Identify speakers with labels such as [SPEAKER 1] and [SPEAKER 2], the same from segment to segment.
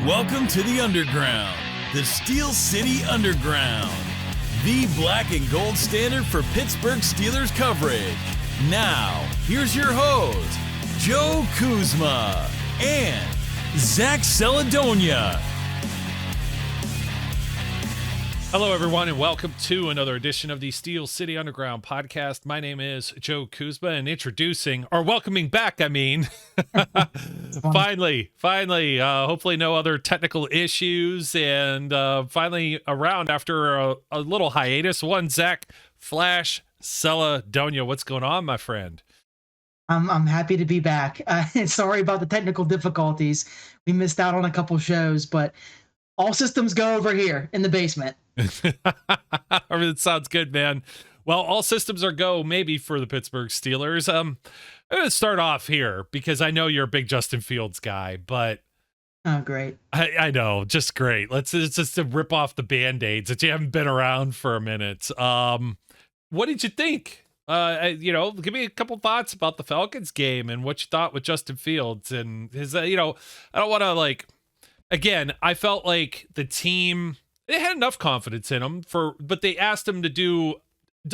[SPEAKER 1] Welcome to the Underground, the Steel City Underground, the black and gold standard for Pittsburgh Steelers coverage. Now, here's your host, Joe Kuzma and Zach Celadonia.
[SPEAKER 2] Hello, everyone, and welcome to another edition of the Steel City Underground podcast. My name is Joe Kuzma, and welcoming back, finally, hopefully no other technical issues, and finally around after a little hiatus. Zach Flash Celadonia. What's going on, my friend?
[SPEAKER 3] I'm happy to be back. Sorry about the technical difficulties. We missed out on a couple shows, but all systems go over here in the basement.
[SPEAKER 2] That sounds good, man. Well, all systems are go maybe for the Pittsburgh Steelers. I'm going to start off here because I know you're a big Justin Fields guy, but
[SPEAKER 3] oh, great.
[SPEAKER 2] I know, just great. It's just to rip off the Band-Aids that you haven't been around for a minute. What did you think? Give me a couple thoughts about the Falcons game and what you thought with Justin Fields and his, I don't want to again, I felt like the team, they had enough confidence in him but they asked him to do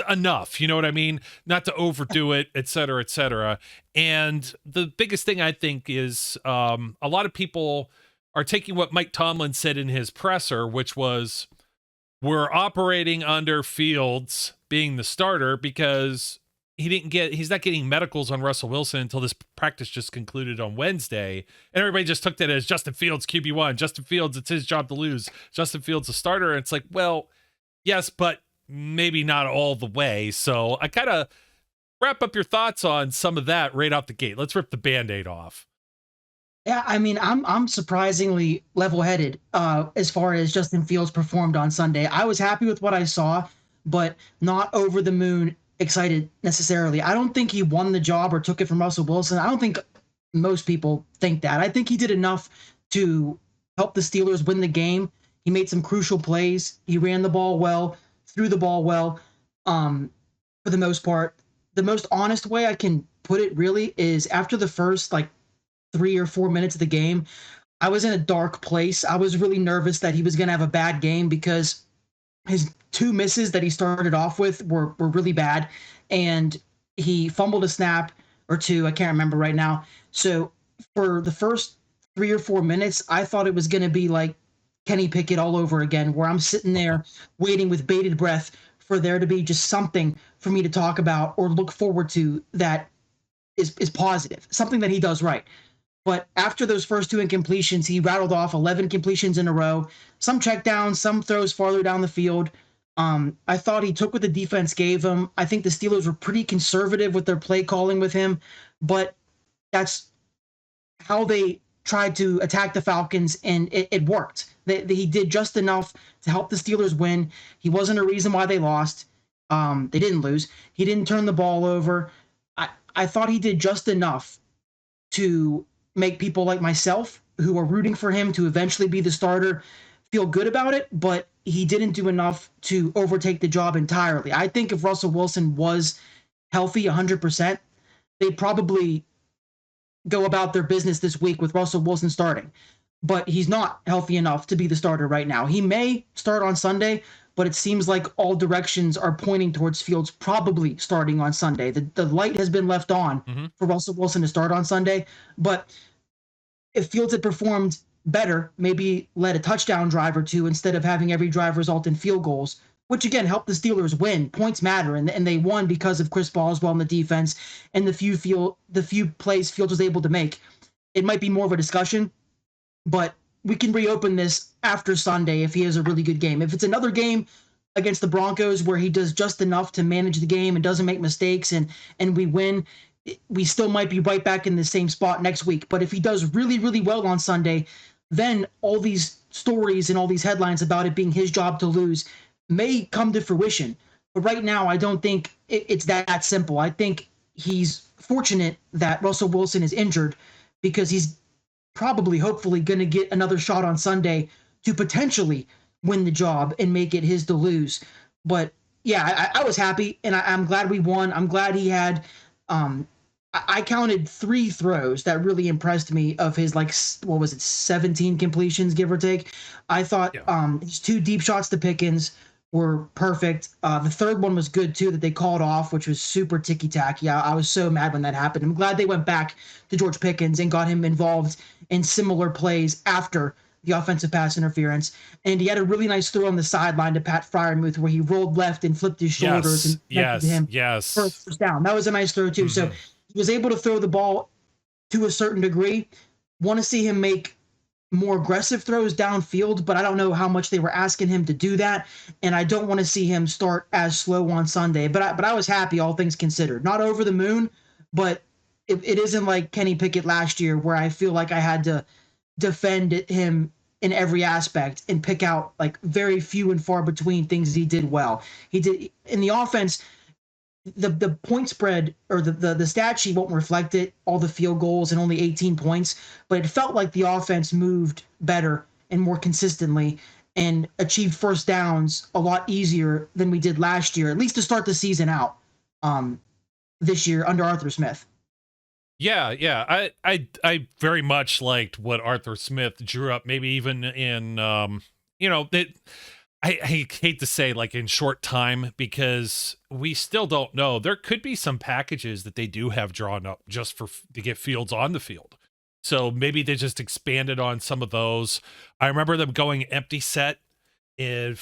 [SPEAKER 2] enough, you know what I mean? Not to overdo it, et cetera, et cetera. And the biggest thing I think is a lot of people are taking what Mike Tomlin said in his presser, which was, we're operating under Fields being the starter because he's not getting medicals on Russell Wilson until this practice just concluded on Wednesday. And everybody just took that as Justin Fields QB1. Justin Fields, it's his job to lose. Justin Fields, a starter. And it's like, well, yes, but maybe not all the way. So I kind of wrap up your thoughts on some of that right out the gate. Let's rip the Band-Aid off.
[SPEAKER 3] Yeah, I mean, I'm surprisingly level-headed as far as Justin Fields performed on Sunday. I was happy with what I saw, but not over the moon excited necessarily. I don't think he won the job or took it from Russell Wilson. I don't think most people think that. I think he did enough to help the Steelers win the game. He made some crucial plays. He ran the ball well, threw the ball well. For the most part, the most honest way I can put it really is after the first 3 or 4 minutes of the game, I was in a dark place. I was really nervous that he was going to have a bad game because his two misses that he started off with were really bad, and he fumbled a snap or two. I can't remember right now. So for the first 3 or 4 minutes, I thought it was going to be like Kenny Pickett all over again, where I'm sitting there waiting with bated breath for there to be just something for me to talk about or look forward to that is positive, something that he does right. But after those first two incompletions, he rattled off 11 completions in a row, some checkdowns, some throws farther down the field. I thought he took what the defense gave him. I think the Steelers were pretty conservative with their play calling with him, but that's how they tried to attack the Falcons, and it worked. He did just enough to help the Steelers win. He wasn't a reason why they lost. They didn't lose. He didn't turn the ball over. I thought he did just enough to make people like myself who are rooting for him to eventually be the starter feel good about it, but he didn't do enough to overtake the job entirely. I think if Russell Wilson was healthy 100%, they'd probably go about their business this week with Russell Wilson starting, but he's not healthy enough to be the starter right now. He may start on Sunday, but it seems like all directions are pointing towards Fields probably starting on Sunday. The light has been left on for Russell Wilson to start on Sunday, but if Fields had performed better, maybe led a touchdown drive or two instead of having every drive result in field goals, which again helped the Steelers win. Points matter, and they won because of Chris Boswell in the defense and the few plays Fields was able to make. It might be more of a discussion, but we can reopen this after Sunday if he has a really good game. If it's another game against the Broncos where he does just enough to manage the game and doesn't make mistakes and we win, we still might be right back in the same spot next week. But if he does really, really well on Sunday, then all these stories and all these headlines about it being his job to lose may come to fruition. But right now, I don't think it's that simple. I think he's fortunate that Russell Wilson is injured because he's probably, hopefully, going to get another shot on Sunday to potentially win the job and make it his to lose. But yeah, I was happy, and I'm glad we won. I'm glad he had I counted 3 throws that really impressed me of his, like, what was it, 17 completions, give or take. I thought
[SPEAKER 2] Yeah.
[SPEAKER 3] his 2 deep shots to Pickens were perfect. The third one was good too that they called off, which was super ticky tacky. I was so mad when that happened. I'm glad they went back to George Pickens and got him involved in similar plays after the offensive pass interference. And he had a really nice throw on the sideline to Pat Fryermuth where he rolled left and flipped his shoulders
[SPEAKER 2] Yes.
[SPEAKER 3] and connected him for a
[SPEAKER 2] Yes.
[SPEAKER 3] first down. That was a nice throw too. So he was able to throw the ball to a certain degree. Want to see him make more aggressive throws downfield, but I don't know how much they were asking him to do that. And I don't want to see him start as slow on Sunday. But I was happy, all things considered. Not over the moon, but it isn't like Kenny Pickett last year where I feel like I had to defend him in every aspect and pick out like very few and far between things he did well. He did in the offense. The point spread or the stat sheet won't reflect it, all the field goals and only 18 points, but it felt like the offense moved better and more consistently and achieved first downs a lot easier than we did last year, at least to start the season out this year under Arthur Smith.
[SPEAKER 2] Yeah. I very much liked what Arthur Smith drew up, maybe even in I hate to say like in short time because we still don't know. There could be some packages that they do have drawn up just to get Fields on the field. So maybe they just expanded on some of those. I remember them going empty set and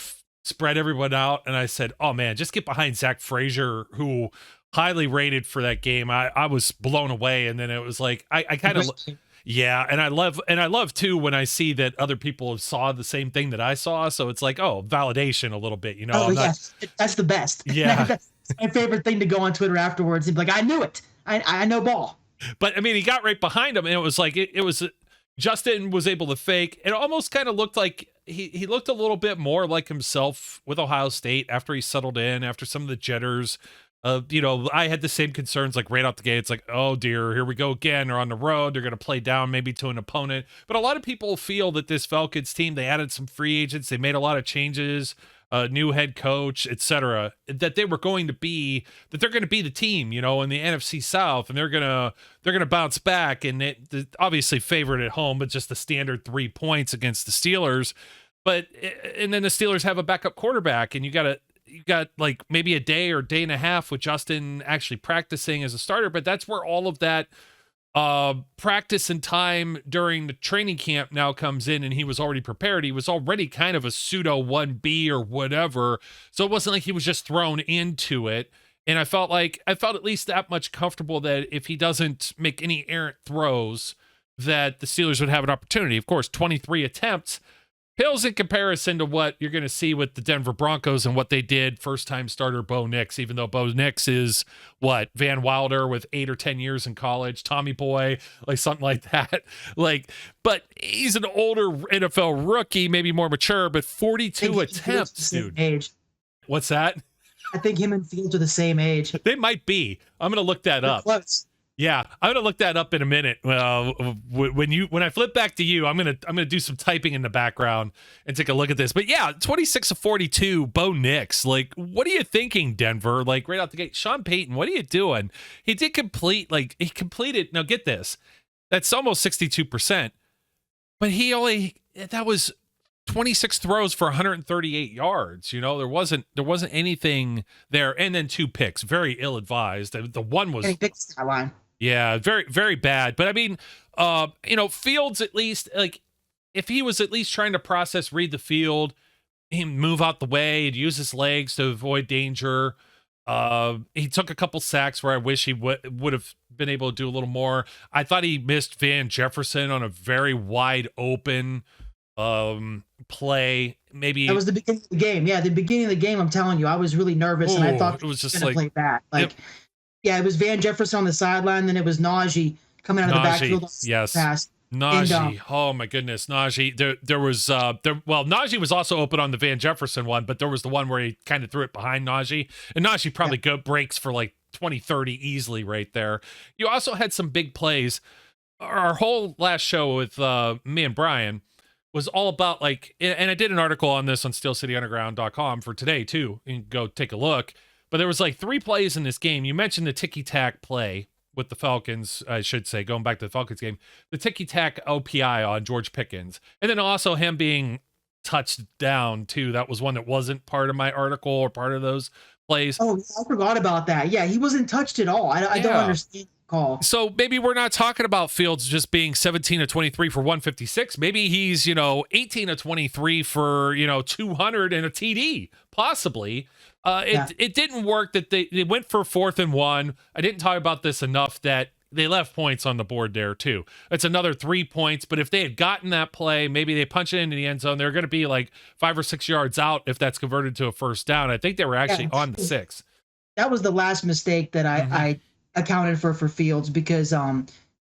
[SPEAKER 2] spread everyone out. And I said, oh man, just get behind Zach Frazier, who highly rated for that game. I was blown away. And then it was like, I kind of, yeah. And I love too, when I see that other people have saw the same thing that I saw. So it's like, oh, validation a little bit,
[SPEAKER 3] Oh, yes. That's the best.
[SPEAKER 2] Yeah.
[SPEAKER 3] That's my favorite thing to go on Twitter afterwards and be like, I knew it. I know ball.
[SPEAKER 2] But I mean, he got right behind him and it was like, it was Justin was able to fake. It almost kind of looked like he looked a little bit more like himself with Ohio State after he settled in, after some of the jitters. I had the same concerns like right out the gate. It's like, oh dear, here we go again. They're on the road. They're going to play down maybe to an opponent. But a lot of people feel that this Falcons team, they added some free agents. They made a lot of changes, new head coach, etc. That they're going to be the team, in the NFC South, and they're going to bounce back. And it obviously favored at home, but just the standard 3 points against the Steelers. And then the Steelers have a backup quarterback, and you got like maybe a day or day and a half with Justin actually practicing as a starter, but that's where all of that practice and time during the training camp now comes in, and he was already prepared. He was already kind of a pseudo 1B or whatever, so it wasn't like he was just thrown into it. And I felt at least that much comfortable that if he doesn't make any errant throws, that the Steelers would have an opportunity. Of course, 23 attempts pales in comparison to what you're going to see with the Denver Broncos and what they did first-time starter Bo Nix, even though Bo Nix is, Van Wilder with 8 or 10 years in college, Tommy Boy, like something like that. But he's an older NFL rookie, maybe more mature, but 42 attempts, dude.
[SPEAKER 3] Age.
[SPEAKER 2] What's that?
[SPEAKER 3] I think him and Fields are the same age.
[SPEAKER 2] They might be. I'm going to look that up.
[SPEAKER 3] Close.
[SPEAKER 2] Yeah, I'm gonna look that up in a minute. When I flip back to you, I'm gonna do some typing in the background and take a look at this. But yeah, 26 of 42, Bo Nix. Like, what are you thinking, Denver? Like right out the gate, Sean Payton, what are you doing? He completed. Now get this, that's almost 62%, but that was 26 throws for 138 yards. There wasn't anything there, and then 2 picks, very ill advised. The one was
[SPEAKER 3] line.
[SPEAKER 2] Yeah, very, very bad. But I mean, Fields, at least, like, if he was at least trying to read the field, he'd move out the way, he'd use his legs to avoid danger. He took a couple sacks where I wish he would have been able to do a little more. I thought he missed Van Jefferson on a very wide open play. Maybe
[SPEAKER 3] that was the beginning of the game. Yeah, the beginning of the game, I'm telling you, I was really nervous, and I thought
[SPEAKER 2] it was just
[SPEAKER 3] like play back. Yeah, it was Van Jefferson on the sideline, then it was Najee coming out of the backfield.
[SPEAKER 2] Yes.
[SPEAKER 3] Pass.
[SPEAKER 2] Najee. Oh my goodness, Najee. There was Najee was also open on the Van Jefferson one, but there was the one where he kind of threw it behind Najee. And Najee probably breaks for like 20, 30 easily right there. You also had some big plays. Our whole last show with me and Brian was all about and I did an article on this on steelcityunderground.com for today too. You can go take a look. But there was 3 plays in this game. You mentioned the ticky-tack play with the Falcons, I should say, going back to the Falcons game, the ticky-tack OPI on George Pickens. And then also him being touched down, too. That was one that wasn't part of my article or part of those plays.
[SPEAKER 3] Oh, I forgot about that. Yeah, he wasn't touched at all. I don't understand the call.
[SPEAKER 2] So maybe we're not talking about Fields just being 17 of 23 for 156. Maybe he's, 18 of 23 for, 200 and a TD, possibly. It didn't work that they went for 4th and 1. I didn't talk about this enough that they left points on the board there too. It's another 3 points, but if they had gotten that play, maybe they punch it into the end zone. They're going to be like 5 or 6 yards out if that's converted to a first down. I think they were actually on the 6.
[SPEAKER 3] That was the last mistake that I accounted for Fields, because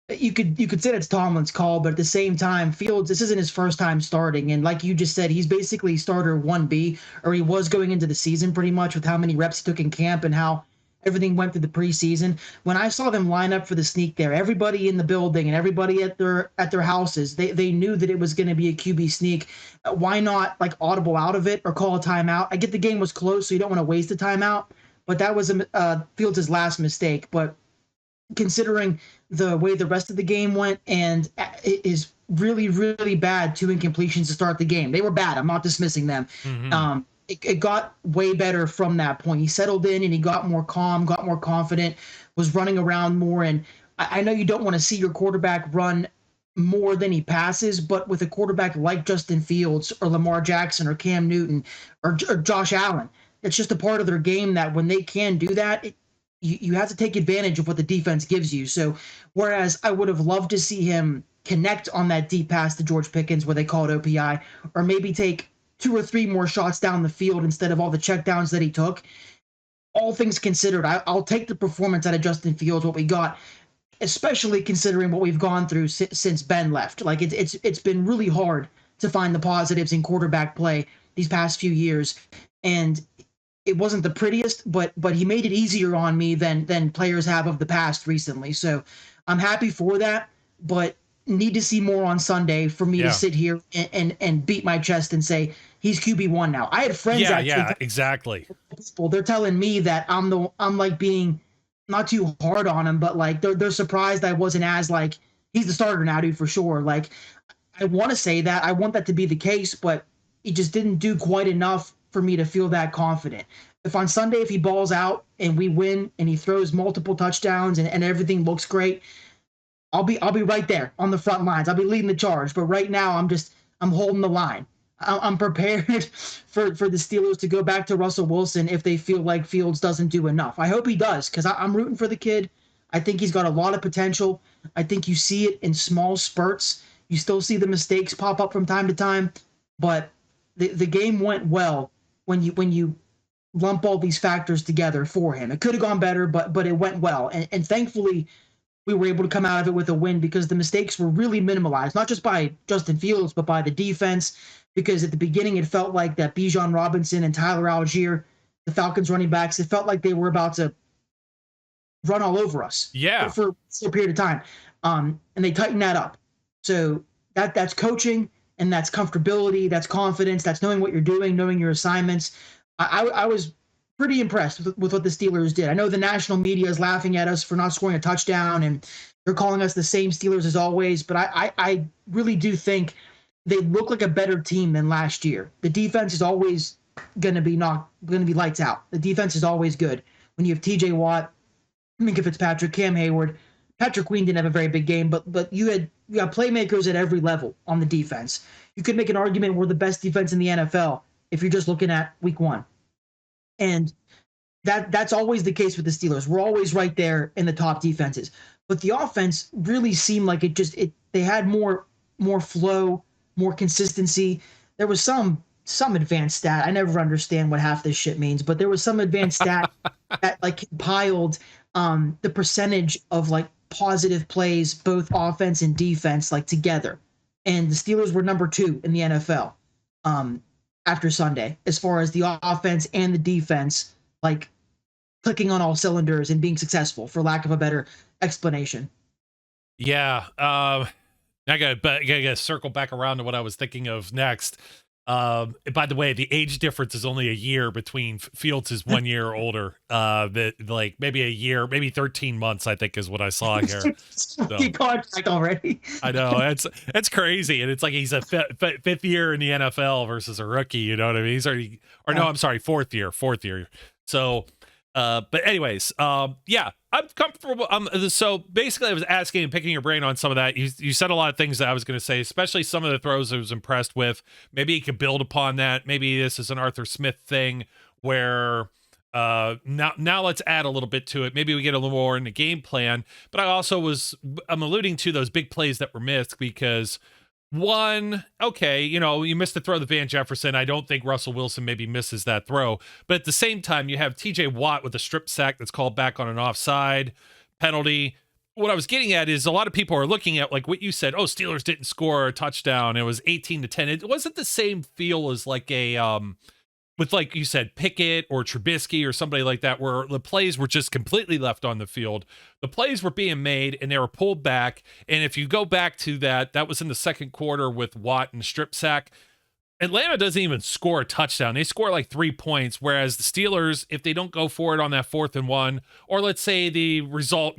[SPEAKER 3] you could say it's Tomlin's call, but at the same time, Fields, this isn't his first time starting, and like you just said, he's basically starter 1B, or he was going into the season pretty much, with how many reps he took in camp and how everything went through the preseason. When I saw them line up for the sneak there, everybody in the building and everybody at their houses, they knew that it was going to be a QB sneak. Why not audible out of it or call a timeout? I get the game was close, so you don't want to waste a timeout, but that was Fields' last mistake. But considering the way the rest of the game went, and it is really, really bad 2 incompletions to start the game. They were bad. I'm not dismissing them. It got way better from that point. He settled in and he got more calm, got more confident, was running around more. And I know you don't want to see your quarterback run more than he passes, but with a quarterback like Justin Fields or Lamar Jackson or Cam Newton or Josh Allen, it's just a part of their game that when they can do that, you have to take advantage of what the defense gives you. So whereas I would have loved to see him connect on that deep pass to George Pickens where they call it OPI, or maybe take 2 or 3 more shots down the field instead of all the checkdowns that he took, all things considered, I'll take the performance out of Justin Fields, what we got, especially considering what we've gone through since Ben left. It's been really hard to find the positives in quarterback play these past few years, and it wasn't the prettiest, but he made it easier on me than players have of the past recently. So I'm happy for that, but need to see more on Sunday for me to sit here and beat my chest and say he's QB1 now. I had friends
[SPEAKER 2] exactly.
[SPEAKER 3] They're telling me that I'm being not too hard on him, but they're surprised I wasn't as he's the starter now, dude, for sure. I want to say that, I want that to be the case, but he just didn't do quite enough for me to feel that confident. If on Sunday, if he balls out and we win and he throws multiple touchdowns and everything looks great, I'll be right there on the front lines. I'll be leading the charge. But right now, I'm holding the line. I'm prepared for the Steelers to go back to Russell Wilson if they feel like Fields doesn't do enough. I hope he does, because I'm rooting for the kid. I think he's got a lot of potential. I think you see it in small spurts. You still see the mistakes pop up from time to time, but the game went well when you lump all these factors together for him. It could have gone better, but it went well. And thankfully, we were able to come out of it with a win, because the mistakes were really minimalized, not just by Justin Fields, but by the defense, because at the beginning it felt like that Bijan Robinson and Tyler Algier, the Falcons running backs, it felt like they were about to run all over us for a period of time. And they tightened that up. So that's coaching, and that's comfortability, that's confidence, that's knowing what you're doing, knowing your assignments. I was pretty impressed with what the Steelers did. I know the national media is laughing at us for not scoring a touchdown, and they're calling us the same Steelers as always, but I really do think they look like a better team than last year. The defense is always going to be lights out. The defense is always good. When you have TJ Watt, Minka Fitzpatrick, Cam Hayward, Patrick Queen didn't have a very big game, but you got playmakers at every level on the defense. You could make an argument we're the best defense in the NFL if you're just looking at week 1. And that's always the case with the Steelers. We're always right there in the top defenses. But the offense really seemed like they had more flow, more consistency. There was some advanced stat. I never understand what half this shit means, but there was some advanced stat that compiled the percentage of positive plays, both offense and defense, together. And the Steelers were number 2 in the NFL after Sunday, as far as the offense and the defense, clicking on all cylinders and being successful, for lack of a better explanation.
[SPEAKER 2] Yeah. I gotta circle back around to what I was thinking of next. By the way, the age difference is only a year between Fields is 1 year older. That like maybe a year, maybe 13 months, I think is what I saw here.
[SPEAKER 3] Rookie contract already.
[SPEAKER 2] I know it's crazy, and it's like he's a fifth year in the NFL versus a rookie. You know what I mean? He's already, or no, I'm sorry, fourth year. So, but anyways, yeah, I'm comfortable. So basically, I was asking and picking your brain on some of that. You said a lot of things that I was going to say, especially some of the throws I was impressed with. Maybe he could build upon that. Maybe this is an Arthur Smith thing where now let's add a little bit to it. Maybe we get a little more in the game plan. But I'm alluding to those big plays that were missed because one, okay, you missed the throw to Van Jefferson. I don't think Russell Wilson maybe misses that throw. But at the same time, you have TJ Watt with a strip sack that's called back on an offside penalty. What I was getting at is a lot of people are looking at like what you said, oh, Steelers didn't score a touchdown. It was 18-10. It wasn't the same feel as like with like you said, Pickett or Trubisky or somebody like that, where the plays were just completely left on the field. The plays were being made and they were pulled back. And if you go back to that was in the second quarter with Watt and strip sack. Atlanta doesn't even score a touchdown. They score like 3 points, whereas the Steelers, if they don't go for it on that 4th and 1, or let's say the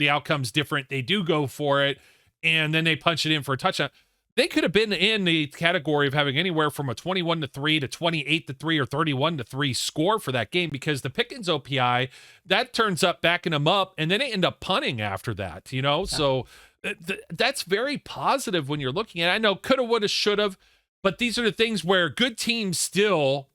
[SPEAKER 2] outcome's different, they do go for it, and then they punch it in for a touchdown. They could have been in the category of having anywhere from a 21-3 to 28-3 or 31-3 score for that game, because the Pickens OPI, that turns up backing them up, and then they end up punting after that, Yeah. So that's very positive when you're looking at it. I know coulda, woulda, shoulda, but these are the things where good teams still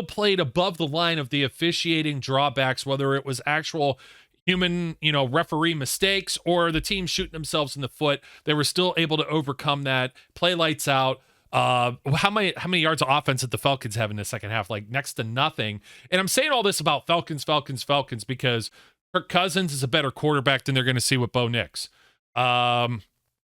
[SPEAKER 2] played above the line of the officiating drawbacks, whether it was actual human, referee mistakes or the team shooting themselves in the foot. They were still able to overcome that, play lights out. How many yards of offense did the Falcons have in the second half? Like next to nothing. And I'm saying all this about Falcons because Kirk Cousins is a better quarterback than they're going to see with Bo Nix.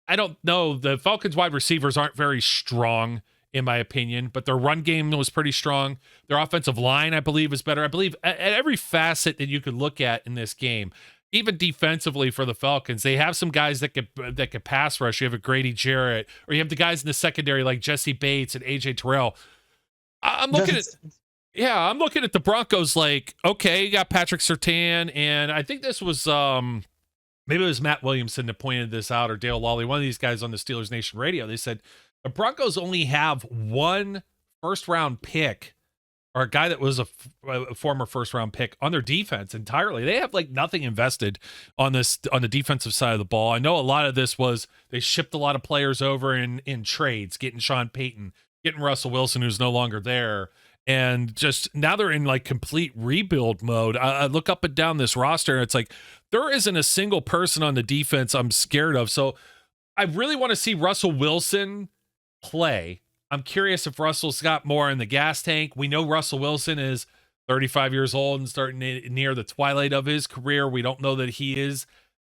[SPEAKER 2] I don't know. The Falcons wide receivers aren't very strong, in my opinion, but their run game was pretty strong. Their offensive line, I believe, is better. I believe at every facet that you could look at in this game, even defensively for the Falcons, they have some guys that could pass rush. You have a Grady Jarrett, or you have the guys in the secondary like Jesse Bates and AJ Terrell. I'm looking at the Broncos like, okay, you got Patrick Surtain, and I think this was maybe it was Matt Williamson that pointed this out, or Dale Lawley, one of these guys on the Steelers Nation radio. They said the Broncos only have one first-round pick, or a guy that was a former first-round pick, on their defense entirely. They have like nothing invested on the defensive side of the ball. I know a lot of this was they shipped a lot of players over in trades, getting Sean Payton, getting Russell Wilson, who's no longer there. And just now they're in like complete rebuild mode. I look up and down this roster, and it's like there isn't a single person on the defense I'm scared of. So I really want to see Russell Wilson play. I'm curious if Russell's got more in the gas tank. We know Russell Wilson is 35 years old and starting near the twilight of his career. We don't know that he is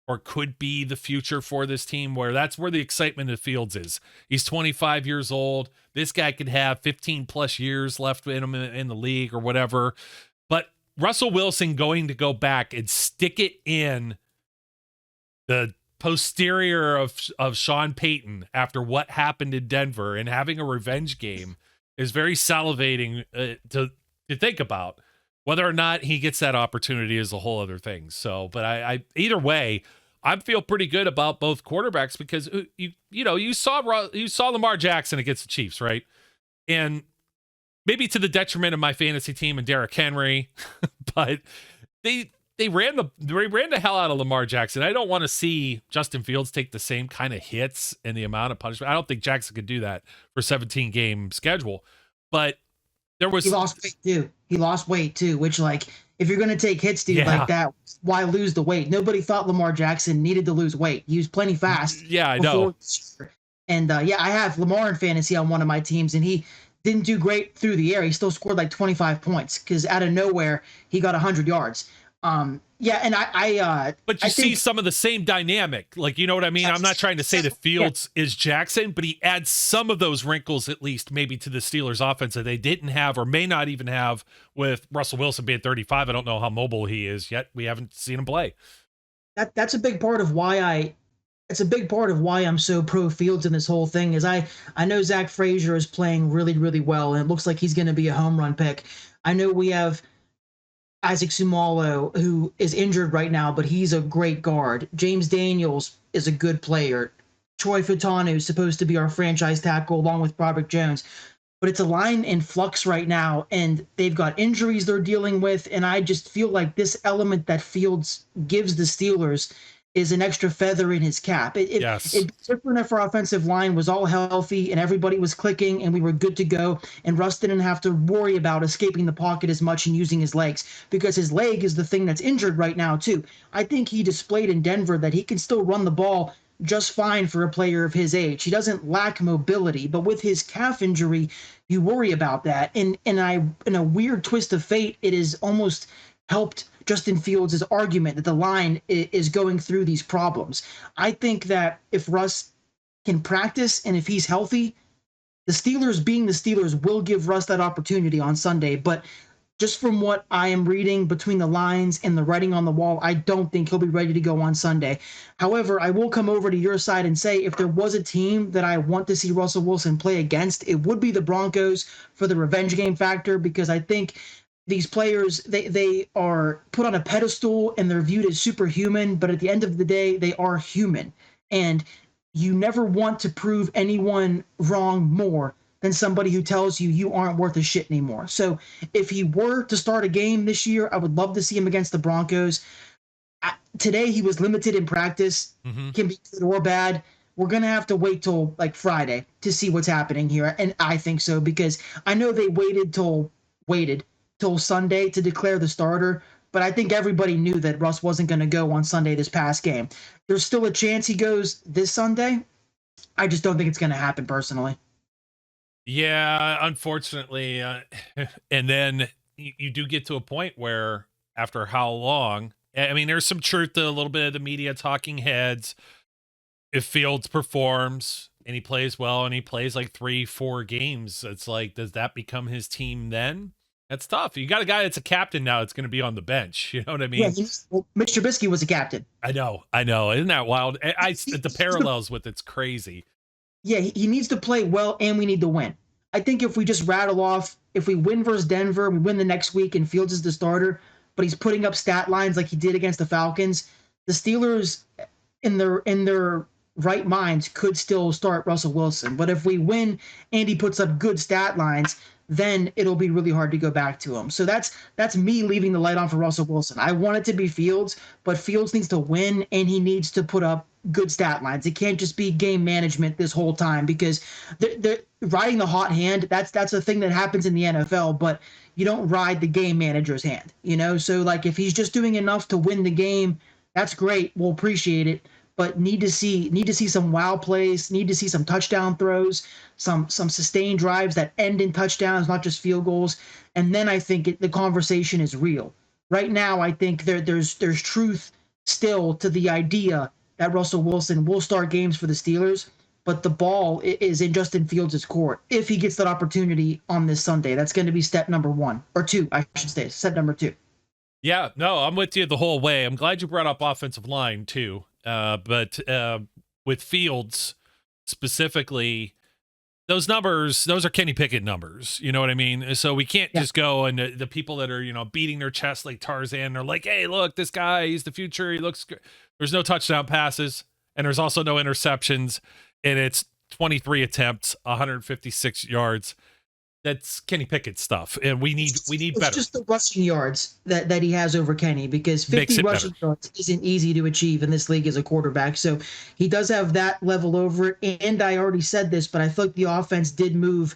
[SPEAKER 2] or could be the future for this team, where that's where the excitement of Fields is. He's 25 years old. This guy could have 15 plus years left in him in the league or whatever. But Russell Wilson going to go back and stick it in the posterior of Sean Payton after what happened in Denver and having a revenge game is very salivating to think about. Whether or not he gets that opportunity is a whole other thing. So, but I either way, I feel pretty good about both quarterbacks, because you saw Lamar Jackson against the Chiefs, right? And maybe to the detriment of my fantasy team and Derrick Henry, but they ran the hell out of Lamar Jackson. I don't want to see Justin Fields take the same kind of hits and the amount of punishment. I don't think Jackson could do that for a 17-game schedule. But he lost weight too, which, like, if you're going to take hits, dude, like that, why lose the weight? Nobody thought Lamar Jackson needed to lose weight. He was plenty fast. Yeah, I know.
[SPEAKER 3] And I have Lamar in fantasy on one of my teams, and he didn't do great through the air. He still scored like 25 points because out of nowhere he got 100 yards. And
[SPEAKER 2] but you see some of the same dynamic, like, you know what I mean? I'm not trying to say that Fields is Jackson, but he adds some of those wrinkles, at least maybe, to the Steelers offense that they didn't have or may not even have with Russell Wilson being 35. I don't know how mobile he is yet. We haven't seen him play.
[SPEAKER 3] That's a big part of why it's a big part of why I'm so pro Fields in this whole thing. Is I know Zach Frazier is playing really really well, and it looks like he's going to be a home run pick. I know we have Isaac Sumalo, who is injured right now, but he's a great guard. James Daniels is a good player. Troy Futanu is supposed to be our franchise tackle along with Robert Jones. But it's a line in flux right now, and they've got injuries they're dealing with. And I just feel like this element that Fields gives the Steelers is an extra feather in his cap.
[SPEAKER 2] Yes.
[SPEAKER 3] It'd be different if our offensive line was all healthy and everybody was clicking and we were good to go, and Russ didn't have to worry about escaping the pocket as much and using his legs, because his leg is the thing that's injured right now too. I think he displayed in Denver that he can still run the ball just fine for a player of his age. He doesn't lack mobility, but with his calf injury, you worry about that. And I, in a weird twist of fate, it has almost helped Justin Fields' argument that the line is going through these problems. I think that if Russ can practice and if he's healthy, the Steelers, being the Steelers, will give Russ that opportunity on Sunday. But just from what I am reading between the lines and the writing on the wall, I don't think he'll be ready to go on Sunday. However, I will come over to your side and say if there was a team that I want to see Russell Wilson play against, it would be the Broncos for the revenge game factor, because I think these players, they are put on a pedestal and they're viewed as superhuman, but at the end of the day, they are human. And you never want to prove anyone wrong more than somebody who tells you you aren't worth a shit anymore. So if he were to start a game this year, I would love to see him against the Broncos. Today he was limited in practice, can be good or bad. We're going to have to wait till like Friday to see what's happening here. And I think so, because I know they waited till Sunday to declare the starter, but I think everybody knew that Russ wasn't going to go on Sunday this past game. There's still a chance he goes this Sunday. I just don't think it's going to happen personally.
[SPEAKER 2] Yeah, unfortunately. And then you do get to a point where after how long, I mean, there's some truth to a little bit of the media talking heads. If Fields performs and he plays well and he plays like 3-4 games, it's like, does that become his team then? That's tough. You got a guy that's a captain now that's going to be on the bench. You know what I mean?
[SPEAKER 3] Yeah, well, Mitch Trubisky was a captain.
[SPEAKER 2] I know. Isn't that wild? The parallels with it's crazy.
[SPEAKER 3] Yeah, he needs to play well, and we need to win. I think if we just rattle off, if we win versus Denver, we win the next week, and Fields is the starter, but he's putting up stat lines like he did against the Falcons, the Steelers, in their right minds, could still start Russell Wilson. But if we win and he puts up good stat lines, then it'll be really hard to go back to him. So that's me leaving the light on for Russell Wilson. I want it to be Fields, but Fields needs to win, and he needs to put up good stat lines. It can't just be game management this whole time, because they're riding the hot hand. That's a thing that happens in the NFL, but you don't ride the game manager's hand, you know? So like if he's just doing enough to win the game, that's great. We'll appreciate it. But need to see some wow plays, need to see some touchdown throws, some sustained drives that end in touchdowns, not just field goals. And then I think the conversation is real. Right now, I think there's truth still to the idea that Russell Wilson will start games for the Steelers, but the ball is in Justin Fields' court if he gets that opportunity on this Sunday. That's going to be step number 1 or 2, I should say, step number 2.
[SPEAKER 2] Yeah, no, I'm with you the whole way. I'm glad you brought up offensive line too. But with Fields specifically, those numbers, those are Kenny Pickett numbers. You know what I mean? So we can't just go and the people that are, beating their chest like Tarzan are like, hey, look, this guy, he's the future. He looks good. There's no touchdown passes, and there's also no interceptions, and it's 23 attempts, 156 yards. That's Kenny Pickett stuff, and we need better.
[SPEAKER 3] It's just the rushing yards that he has over Kenny, because 50 rushing yards isn't easy to achieve in this league as a quarterback. So he does have that level over it. And I already said this, but I feel like the offense did move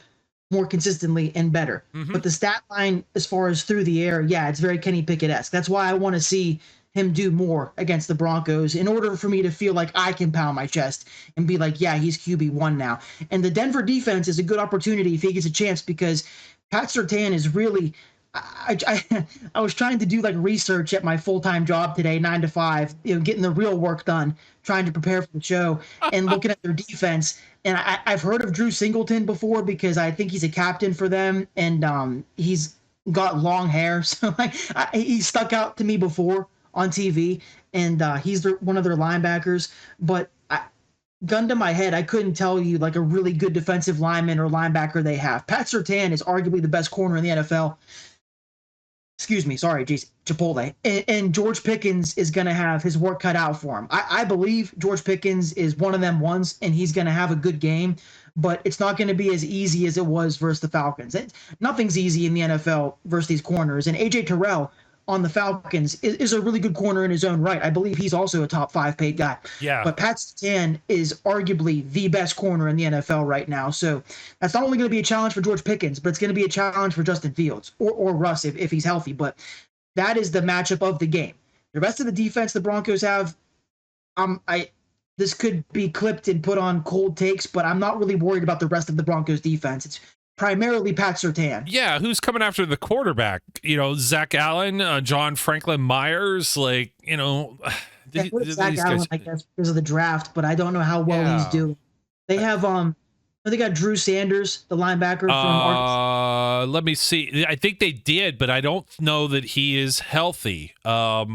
[SPEAKER 3] more consistently and better. But the stat line as far as through the air, yeah, it's very Kenny Pickett-esque. That's why I want to see him do more against the Broncos in order for me to feel like I can pound my chest and be like, yeah, he's QB1 now. And the Denver defense is a good opportunity if he gets a chance, because Pat Surtain is really I was trying to do like research at my full-time job today, 9 to 5, getting the real work done, trying to prepare for the show and looking at their defense. And I've heard of Drew Singleton before because I think he's a captain for them, and he's got long hair. So he stuck out to me before on TV, and he's one of their linebackers. But gun to my head, I couldn't tell you like a really good defensive lineman or linebacker they have. Pat Surtain is arguably the best corner in the NFL. Excuse me, sorry, geez, Chipotle. And George Pickens is going to have his work cut out for him. I believe George Pickens is one of them ones, and he's going to have a good game, but it's not going to be as easy as it was versus the Falcons. Nothing's easy in the NFL versus these corners. And A.J. Terrell on the Falcons is a really good corner in his own right. I believe he's also a top 5 paid guy.
[SPEAKER 2] Yeah.
[SPEAKER 3] But Pat Surtain is arguably the best corner in the NFL right now. So that's not only going to be a challenge for George Pickens, but it's going to be a challenge for Justin Fields or Russ if he's healthy. But that is the matchup of the game. The rest of the defense the Broncos have, this could be clipped and put on cold takes, but I'm not really worried about the rest of the Broncos defense. It's primarily Pat Surtain.
[SPEAKER 2] Yeah, who's coming after the quarterback? Zach Allen, John Franklin Myers, Zach Allen,
[SPEAKER 3] I guess, because of the draft, but I don't know how well he's doing. They have they got Drew Sanders, the linebacker from Arkansas.
[SPEAKER 2] Let me see. I think they did, but I don't know that he is healthy. Yeah.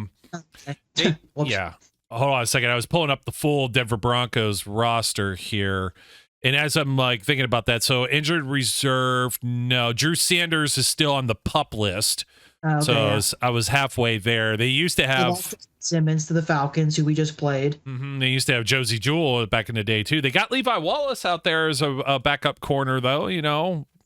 [SPEAKER 2] Hold on a second. I was pulling up the full Denver Broncos roster here. And as I'm thinking about that, so injured reserve, no. Drew Sanders is still on the PUP list. I was halfway there. They used to have
[SPEAKER 3] Simmons to the Falcons, who we just played.
[SPEAKER 2] Mm-hmm, they used to have Josie Jewell back in the day too. They got Levi Wallace out there as a backup corner, though.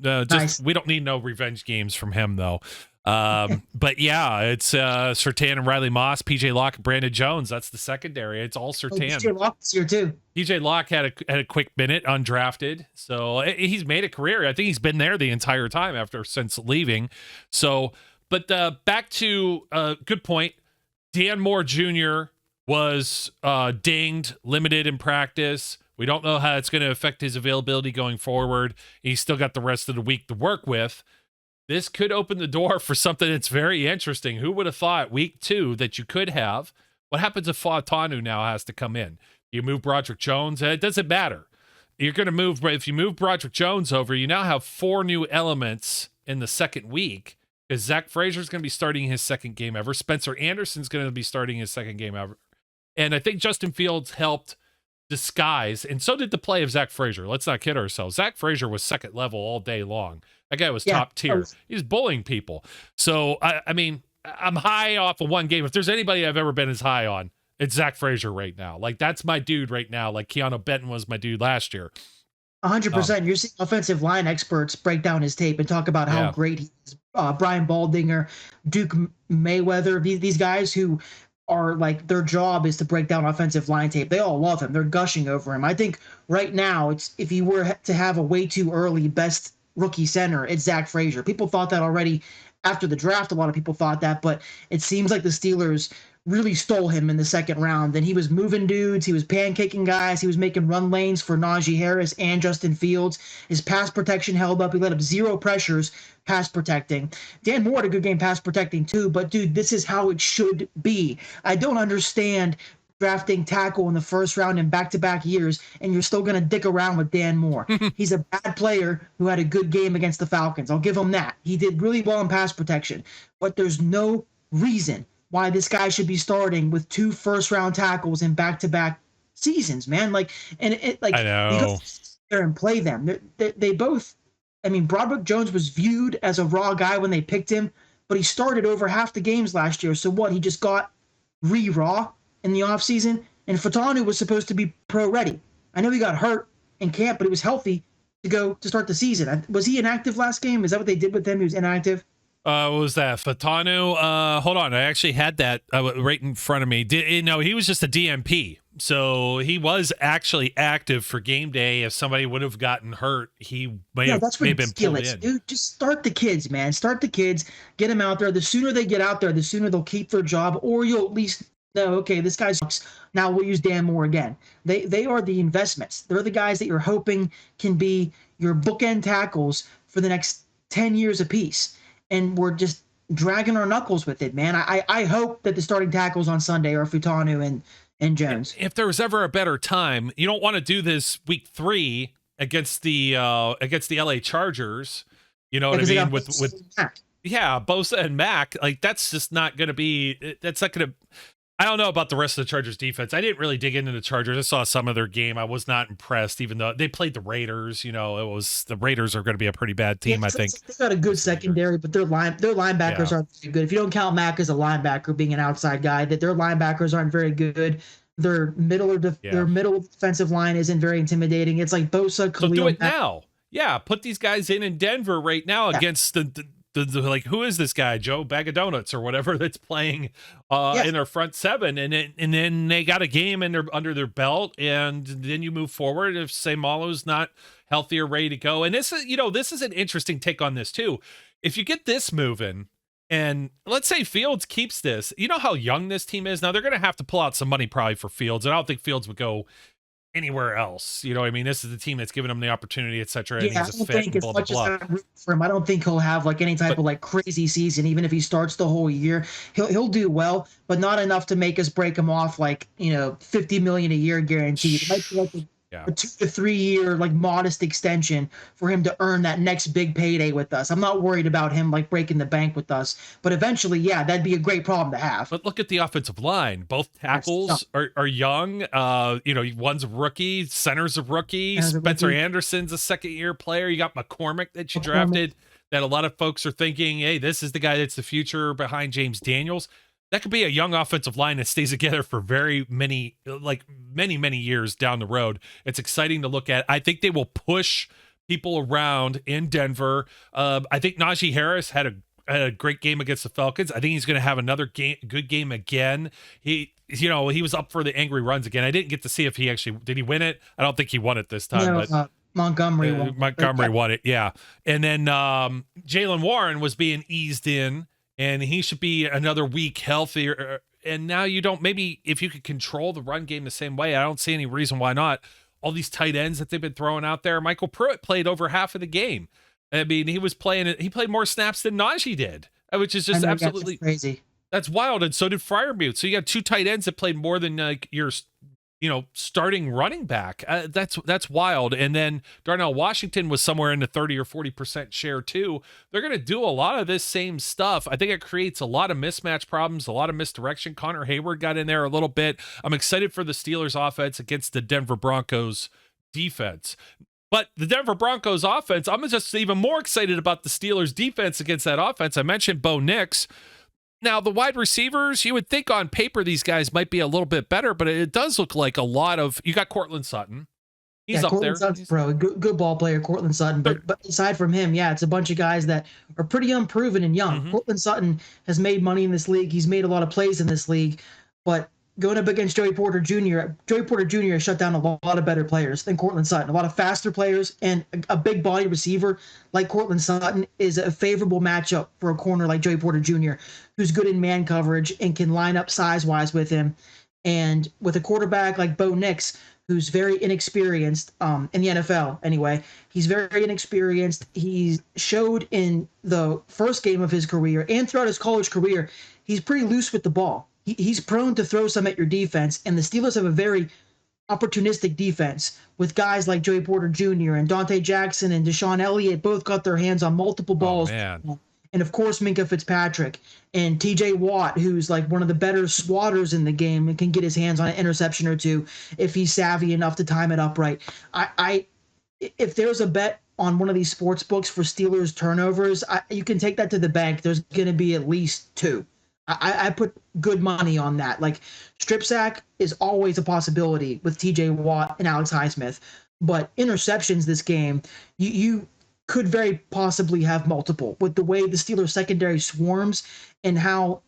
[SPEAKER 2] Nice. We don't need no revenge games from him, though. But yeah, it's Surtain and Riley Moss, PJ Locke, and Brandon Jones. That's the secondary. It's all Surtain.
[SPEAKER 3] PJ Locke's here too.
[SPEAKER 2] PJ Locke had a quick minute undrafted, so he's made a career. I think he's been there the entire time since leaving. So, but back to good point. Dan Moore Jr. was dinged, limited in practice. We don't know how it's going to affect his availability going forward. He's still got the rest of the week to work with. This could open the door for something that's very interesting. Who would have thought week 2 that you could have? What happens if Fautanu now has to come in? You move Broderick Jones? It doesn't matter. You're going to move, if you move Broderick Jones over, you now have 4 new elements in the second week, because Zach Frazier's going to be starting his second game ever. Spencer Anderson's going to be starting his second game ever. And I think Justin Fields helped disguise, and so did the play of Zach Frazier. Let's not kid ourselves. Zach Frazier was second level all day long. That guy was top tier. He's bullying people. So, I mean, I'm high off of one game. If there's anybody I've ever been as high on, it's Zach Frazier right now. That's my dude right now. Like Keanu Benton was my dude last year.
[SPEAKER 3] 100%. You're seeing offensive line experts break down his tape and talk about how great he is. Brian Baldinger, Duke Mayweather, these guys who are their job is to break down offensive line tape. They all love him. They're gushing over him. I think right now, if he were to have a way too early best rookie center, it's Zach Frazier. People thought that already after the draft. A lot of people thought that, but it seems like the Steelers really stole him in the second round. Then he was moving dudes. He was pancaking guys. He was making run lanes for Najee Harris and Justin Fields. His pass protection held up. He let up 0 pressures pass protecting. Dan Moore had a good game pass protecting too, but dude, this is how it should be. I don't understand drafting tackle in the first round in back-to-back years, and you're still going to dick around with Dan Moore. He's a bad player who had a good game against the Falcons. I'll give him that. He did really well in pass protection, but there's no reason why this guy should be starting with 2 first-round tackles in back-to-back seasons, man. I know. You go there and play them. They both. I mean, Broderick Jones was viewed as a raw guy when they picked him, but he started over half the games last year. So what? He just got raw in the offseason, and Fautanu was supposed to be pro-ready. I know he got hurt in camp, but he was healthy to start the season. Was he inactive last game? Is that what they did with him? He was inactive?
[SPEAKER 2] What was that? Fautanu? Hold on. I actually had that right in front of me. He was just a DMP. So he was actually active for game day. If somebody would have gotten hurt, he may have been pulled in.
[SPEAKER 3] Dude, just start the kids, man. Start the kids. Get them out there. The sooner they get out there, the sooner they'll keep their job, or you'll at least know, okay, this guy's now we'll use Dan Moore again. They are the investments. They're the guys that you're hoping can be your bookend tackles for the next 10 years apiece. And we're just dragging our knuckles with it, man. I hope that the starting tackles on Sunday are Fautanu and Jones.
[SPEAKER 2] If there was ever a better time, you don't want to do this week 3 against the LA Chargers. You know what I mean? With Bosa and Mac, that's just not going to be. That's not going to. I don't know about the rest of the Chargers defense. I didn't really dig into the Chargers. I saw some of their game. I was not impressed, even though they played the Raiders. It was the Raiders are going to be a pretty bad team, I think.
[SPEAKER 3] They've got a good secondary, but their linebackers aren't very good. If you don't count Mack as a linebacker, being an outside guy, that their linebackers aren't very good. Their middle defensive line isn't very intimidating. It's like Bosa, Khalil.
[SPEAKER 2] So do it now. Yeah, put these guys in Denver right now against the like, who is this guy, Joe Bag of Donuts or whatever, that's playing in their front seven, and then they got a game under their belt, and then you move forward. If Seumalo's not healthy or ready to go, and this is an interesting take on this too. If you get this moving, and let's say Fields keeps this, you know how young this team is. Now they're going to have to pull out some money probably for Fields, and I don't think Fields would go anywhere else. You know what I mean? This is the team that's given him the opportunity, etc.
[SPEAKER 3] Yeah, I don't think as much as I root for him, I don't think he'll have like any type of like crazy season. Even if he starts the whole year, he'll do well, but not enough to make us break him off like $50 million a year guaranteed. It might be like a 2 to 3 year like modest extension for him to earn that next big payday with us. I'm not worried about him like breaking the bank with us, but eventually, that'd be a great problem to have.
[SPEAKER 2] But look at the offensive line. Both tackles are young. One's a rookie, center's a rookie. Spencer Anderson's a second-year player. You got McCormick that you drafted that a lot of folks are thinking, hey, this is the guy that's the future behind James Daniels. That could be a young offensive line that stays together for many years down the road. It's exciting to look at. I think they will push people around in Denver. I think Najee Harris had a great game against the Falcons. I think he's going to have another good game again. He was up for the angry runs again. I didn't get to see if did he win it? I don't think he won it this time.
[SPEAKER 3] No, but Montgomery
[SPEAKER 2] won it. Yeah. And then Jaylen Warren was being eased in, and he should be another week healthier. And now maybe if you could control the run game the same way, I don't see any reason why not. All these tight ends that they've been throwing out there. Michael Pruitt played over half of the game. I mean, he played more snaps than Najee did, which is just absolutely
[SPEAKER 3] crazy.
[SPEAKER 2] That's wild. And so did Freiermuth. So you got two tight ends that played more than your starting running back. That's wild. And then Darnell Washington was somewhere in the 30 or 40% share too. They're going to do a lot of this same stuff. I think it creates a lot of mismatch problems, a lot of misdirection. Connor Hayward got in there a little bit. I'm excited for the Steelers offense against the Denver Broncos defense. But the Denver Broncos offense, I'm just even more excited about the Steelers defense against that offense. I mentioned Bo Nix. Now, the wide receivers, you would think on paper these guys might be a little bit better, but it does look like a lot of... You got Cortland Sutton. He's up there.
[SPEAKER 3] Sutton's good ball player, Cortland Sutton. But aside from him, it's a bunch of guys that are pretty unproven and young. Mm-hmm. Cortland Sutton has made money in this league. He's made a lot of plays in this league. But going up against Joey Porter Jr. has shut down a lot of better players than Cortland Sutton. A lot of faster players, and a big body receiver like Cortland Sutton is a favorable matchup for a corner like Joey Porter Jr., who's good in man coverage and can line up size-wise with him. And with a quarterback like Bo Nix, who's very inexperienced in the NFL anyway, he's very inexperienced. He showed in the first game of his career and throughout his college career, he's pretty loose with the ball. He's prone to throw some at your defense, and the Steelers have a very opportunistic defense with guys like Joey Porter Jr. and Dante Jackson and Deshaun Elliott both got their hands on multiple balls.
[SPEAKER 2] Oh, man.
[SPEAKER 3] And, of course, Minkah Fitzpatrick and T.J. Watt, who's like one of the better swatters in the game and can get his hands on an interception or two if he's savvy enough to time it up right. If there's a bet on one of these sports books for Steelers turnovers, you can take that to the bank. There's going to be at least two. I put good money on that. Like, strip sack is always a possibility with T.J. Watt and Alex Highsmith, but interceptions this game, you could very possibly have multiple with the way the Steelers secondary swarms and how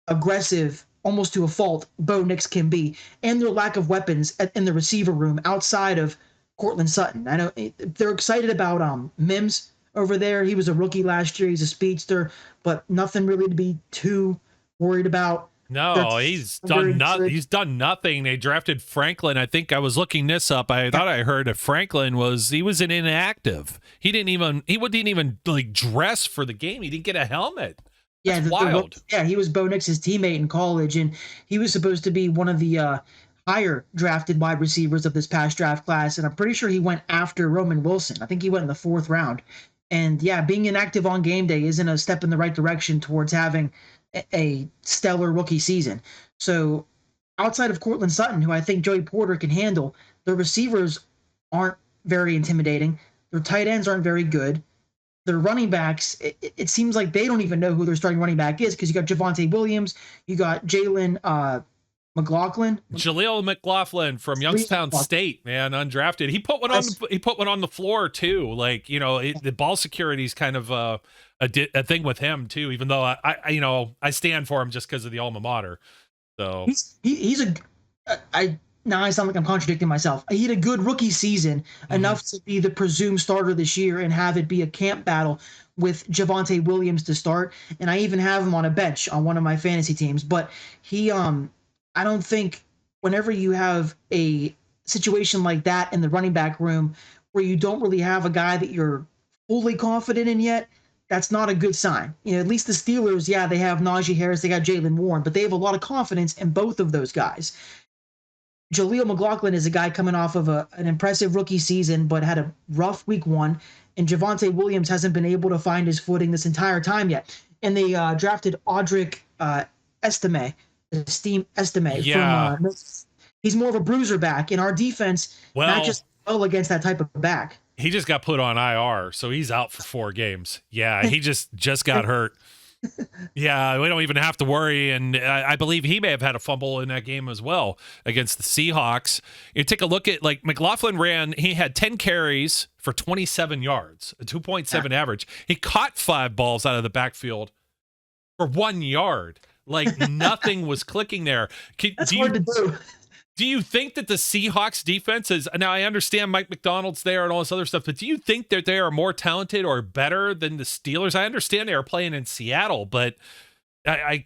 [SPEAKER 3] aggressive, almost to a fault, Bo Nix can be, and their lack of weapons in the receiver room outside of Cortland Sutton. I know they're excited about Mims over there. He was a rookie last year. He's a speedster, but nothing really to be too worried about.
[SPEAKER 2] No, he's done nothing. They drafted Franklin. I think I was looking this up. I thought I heard that Franklin was an inactive. He wouldn't even like dress for the game. He didn't get a helmet. That's wild.
[SPEAKER 3] He was Bo Nix's teammate in college, and he was supposed to be one of the higher drafted wide receivers of this past draft class. And I'm pretty sure he went after Roman Wilson. I think he went in the 4th round. And being inactive on game day isn't a step in the right direction towards having a stellar rookie season. So outside of Cortland Sutton, who I think Joey Porter can handle, the receivers aren't very intimidating. Their tight ends aren't very good. Their running backs, it seems like they don't even know who their starting running back is, because you got Javonte Williams, you got Jalen McLaughlin.
[SPEAKER 2] Jaleel McLaughlin from Youngstown State, man, undrafted. He put one on. He put one on the floor too. Like, you know, the ball security is kind of a thing with him too. Even though I stand for him just because of the alma mater. So
[SPEAKER 3] he's now I sound like I'm contradicting myself. He had a good rookie season, enough to be the presumed starter this year and have it be a camp battle with Javonte Williams to start. And I even have him on a bench on one of my fantasy teams. But he, I don't think whenever you have a situation like that in the running back room where you don't really have a guy that you're fully confident in yet, that's not a good sign. You know, at least the Steelers, yeah, they have Najee Harris, they got Jaylen Warren, but they have a lot of confidence in both of those guys. Jaleel McLaughlin is a guy coming off of an impressive rookie season, but had a rough week 1. And Javonte Williams hasn't been able to find his footing this entire time yet. And they drafted Audric Estime.
[SPEAKER 2] Yeah.
[SPEAKER 3] From he's more of a bruiser back, and our defense matches well against that type of back.
[SPEAKER 2] He just got put on IR, so he's out for 4 games. Yeah, he just got hurt. Yeah, we don't even have to worry. And I believe he may have had a fumble in that game as well against the Seahawks. You take a look at, like, McLaughlin he had 10 carries for 27 yards, a 2.7 average. He caught 5 balls out of the backfield for 1 yard. Like, nothing was clicking there.
[SPEAKER 3] That's hard to do.
[SPEAKER 2] Do you think that the Seahawks defense is, now I understand Mike McDonald's there and all this other stuff, but do you think that they are more talented or better than the Steelers? I understand they are playing in Seattle, but I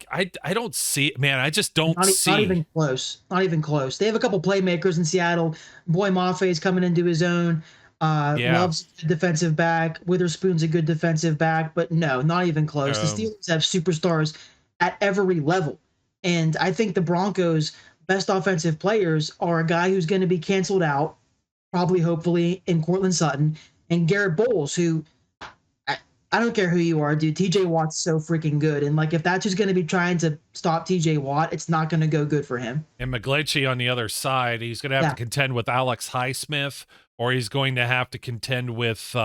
[SPEAKER 2] don't see, man, I just don't see.
[SPEAKER 3] Not even close. Not even close. They have a couple playmakers in Seattle. Boy Maffei's coming into his own. Love's a defensive back. Witherspoon's a good defensive back, but no, not even close. The Steelers have superstars at every level. And I think the Broncos' best offensive players are a guy who's going to be canceled out, probably, hopefully, in Cortland Sutton, and Garrett Bowles, who I don't care who you are, dude. TJ Watt's so freaking good. And, like, if that's who's going to be trying to stop TJ Watt, it's not going to go good for him.
[SPEAKER 2] And McGlinchey on the other side, he's going to have to contend with Alex Highsmith, or he's going to have to contend with Nick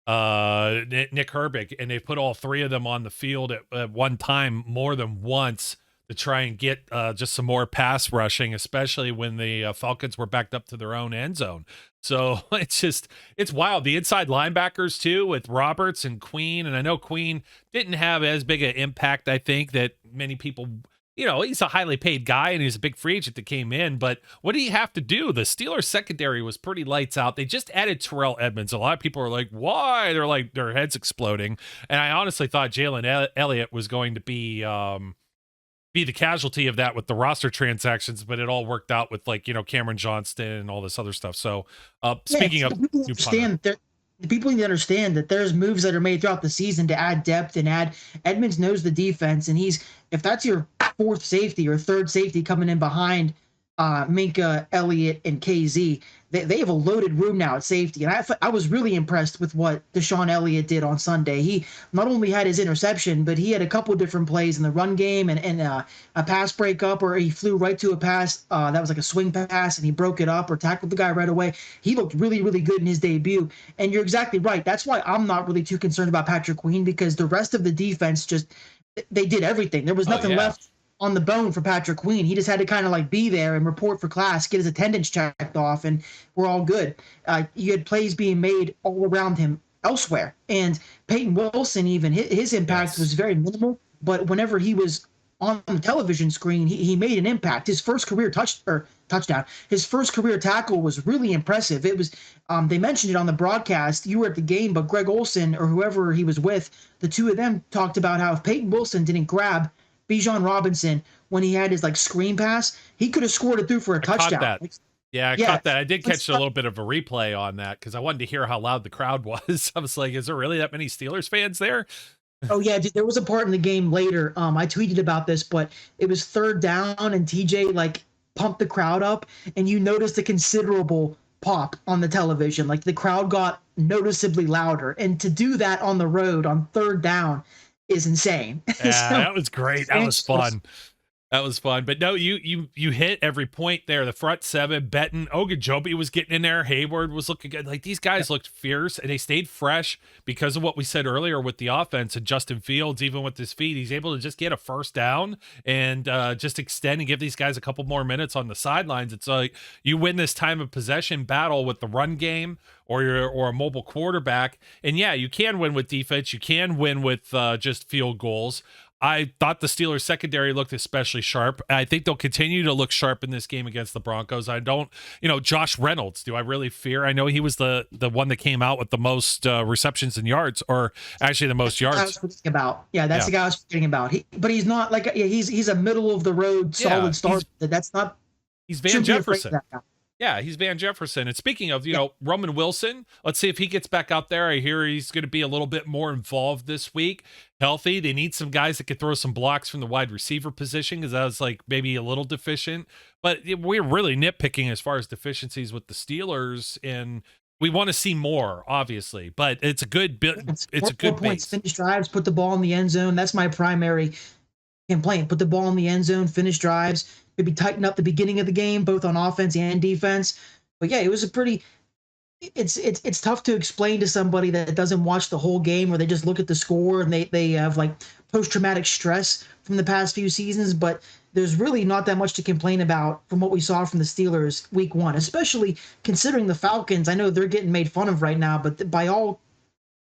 [SPEAKER 2] Herbig. And they put all 3 of them on the field at one time more than once to try and get just some more pass rushing, especially when the Falcons were backed up to their own end zone. So it's wild. The inside linebackers too, with Roberts and Queen. And I know Queen didn't have as big an impact, I think, that many people, you know, he's a highly paid guy and he's a big free agent that came in, but what did he have to do? The Steelers secondary was pretty lights out. They just added Terrell Edmonds. A lot of people are like, why? They're like, their heads exploding. And I honestly thought Jalen Elliott was going to be the casualty of that with the roster transactions, but it all worked out with, like, you know, Cameron Johnston and all this other stuff. So speaking of
[SPEAKER 3] the people need to understand that there's moves that are made throughout the season to add depth and add. Edmonds knows the defense, and if that's your 4th safety or 3rd safety coming in behind Minka, Elliott, and KZ, they have a loaded room now at safety. And I was really impressed with what Deshaun Elliott did on Sunday. He not only had his interception, but he had a couple different plays in the run game and a pass breakup, or he flew right to a pass that was like a swing pass, and he broke it up or tackled the guy right away. He looked really, really good in his debut. And you're exactly right. That's why I'm not really too concerned about Patrick Queen, because the rest of the defense they did everything. There was nothing left on the bone for Patrick Queen. He just had to kind of like be there and report for class, get his attendance checked off, and we're all good. You had plays being made all around him elsewhere. And Peyton Wilson, even his impact was very minimal, but whenever he was on the television screen, he made an impact. His first career touchdown, his first career tackle was really impressive. It was, they mentioned it on the broadcast. You were at the game, but Greg Olsen or whoever he was with, the 2 of them talked about how if Peyton Wilson didn't grab Bijan Robinson when he had his like screen pass, he could have scored it through for a touchdown.
[SPEAKER 2] Caught that. I caught that. I did catch a little bit of a replay on that because I wanted to hear how loud the crowd was. I was like, is there really that many Steelers fans there?
[SPEAKER 3] Oh yeah, there was a part in the game later. I tweeted about this, but it was 3rd down and TJ like pumped the crowd up, and you noticed a considerable pop on the television. Like the crowd got noticeably louder, and to do that on the road on 3rd down is insane.
[SPEAKER 2] Yeah,
[SPEAKER 3] So,
[SPEAKER 2] that was great. That was fun. That was fun. But no, you hit every point there. The front seven, Benton, Ogunjobi was getting in there. Hayward was looking good. Like, these guys looked fierce, and they stayed fresh because of what we said earlier with the offense. And Justin Fields, even with his feet, he's able to just get a first down and just extend and give these guys a couple more minutes on the sidelines. It's like you win this time of possession battle with the run game or a mobile quarterback. And yeah, you can win with defense. You can win with just field goals. I thought the Steelers secondary looked especially sharp. I think they'll continue to look sharp in this game against the Broncos. I don't, Josh Reynolds, do I really fear? I know he was the one that came out with the most receptions and yards, or actually the most yards.
[SPEAKER 3] I was forgetting about. Yeah, that's the guy I was forgetting about. But he's not like he's a middle of the road solid starter. That's not.
[SPEAKER 2] He's Van Jefferson. Yeah, he's Van Jefferson. And speaking of, Roman Wilson, let's see if he gets back out there. I hear he's going to be a little bit more involved this week. Healthy. They need some guys that could throw some blocks from the wide receiver position, because that was like maybe a little deficient. But we're really nitpicking as far as deficiencies with the Steelers, and we want to see more, obviously. But it's a good bit. It's a good
[SPEAKER 3] points,
[SPEAKER 2] base.
[SPEAKER 3] finish drives, put the ball in the end zone. That's my primary complaint. Put the ball in the end zone, finish drives. Maybe tighten up the beginning of the game, both on offense and defense. But yeah, it was a pretty. It's tough to explain to somebody that doesn't watch the whole game, or they just look at the score and they have like post-traumatic stress from the past few seasons. But there's really not that much to complain about from what we saw from the Steelers week one, especially considering the Falcons. I know they're getting made fun of right now, but by all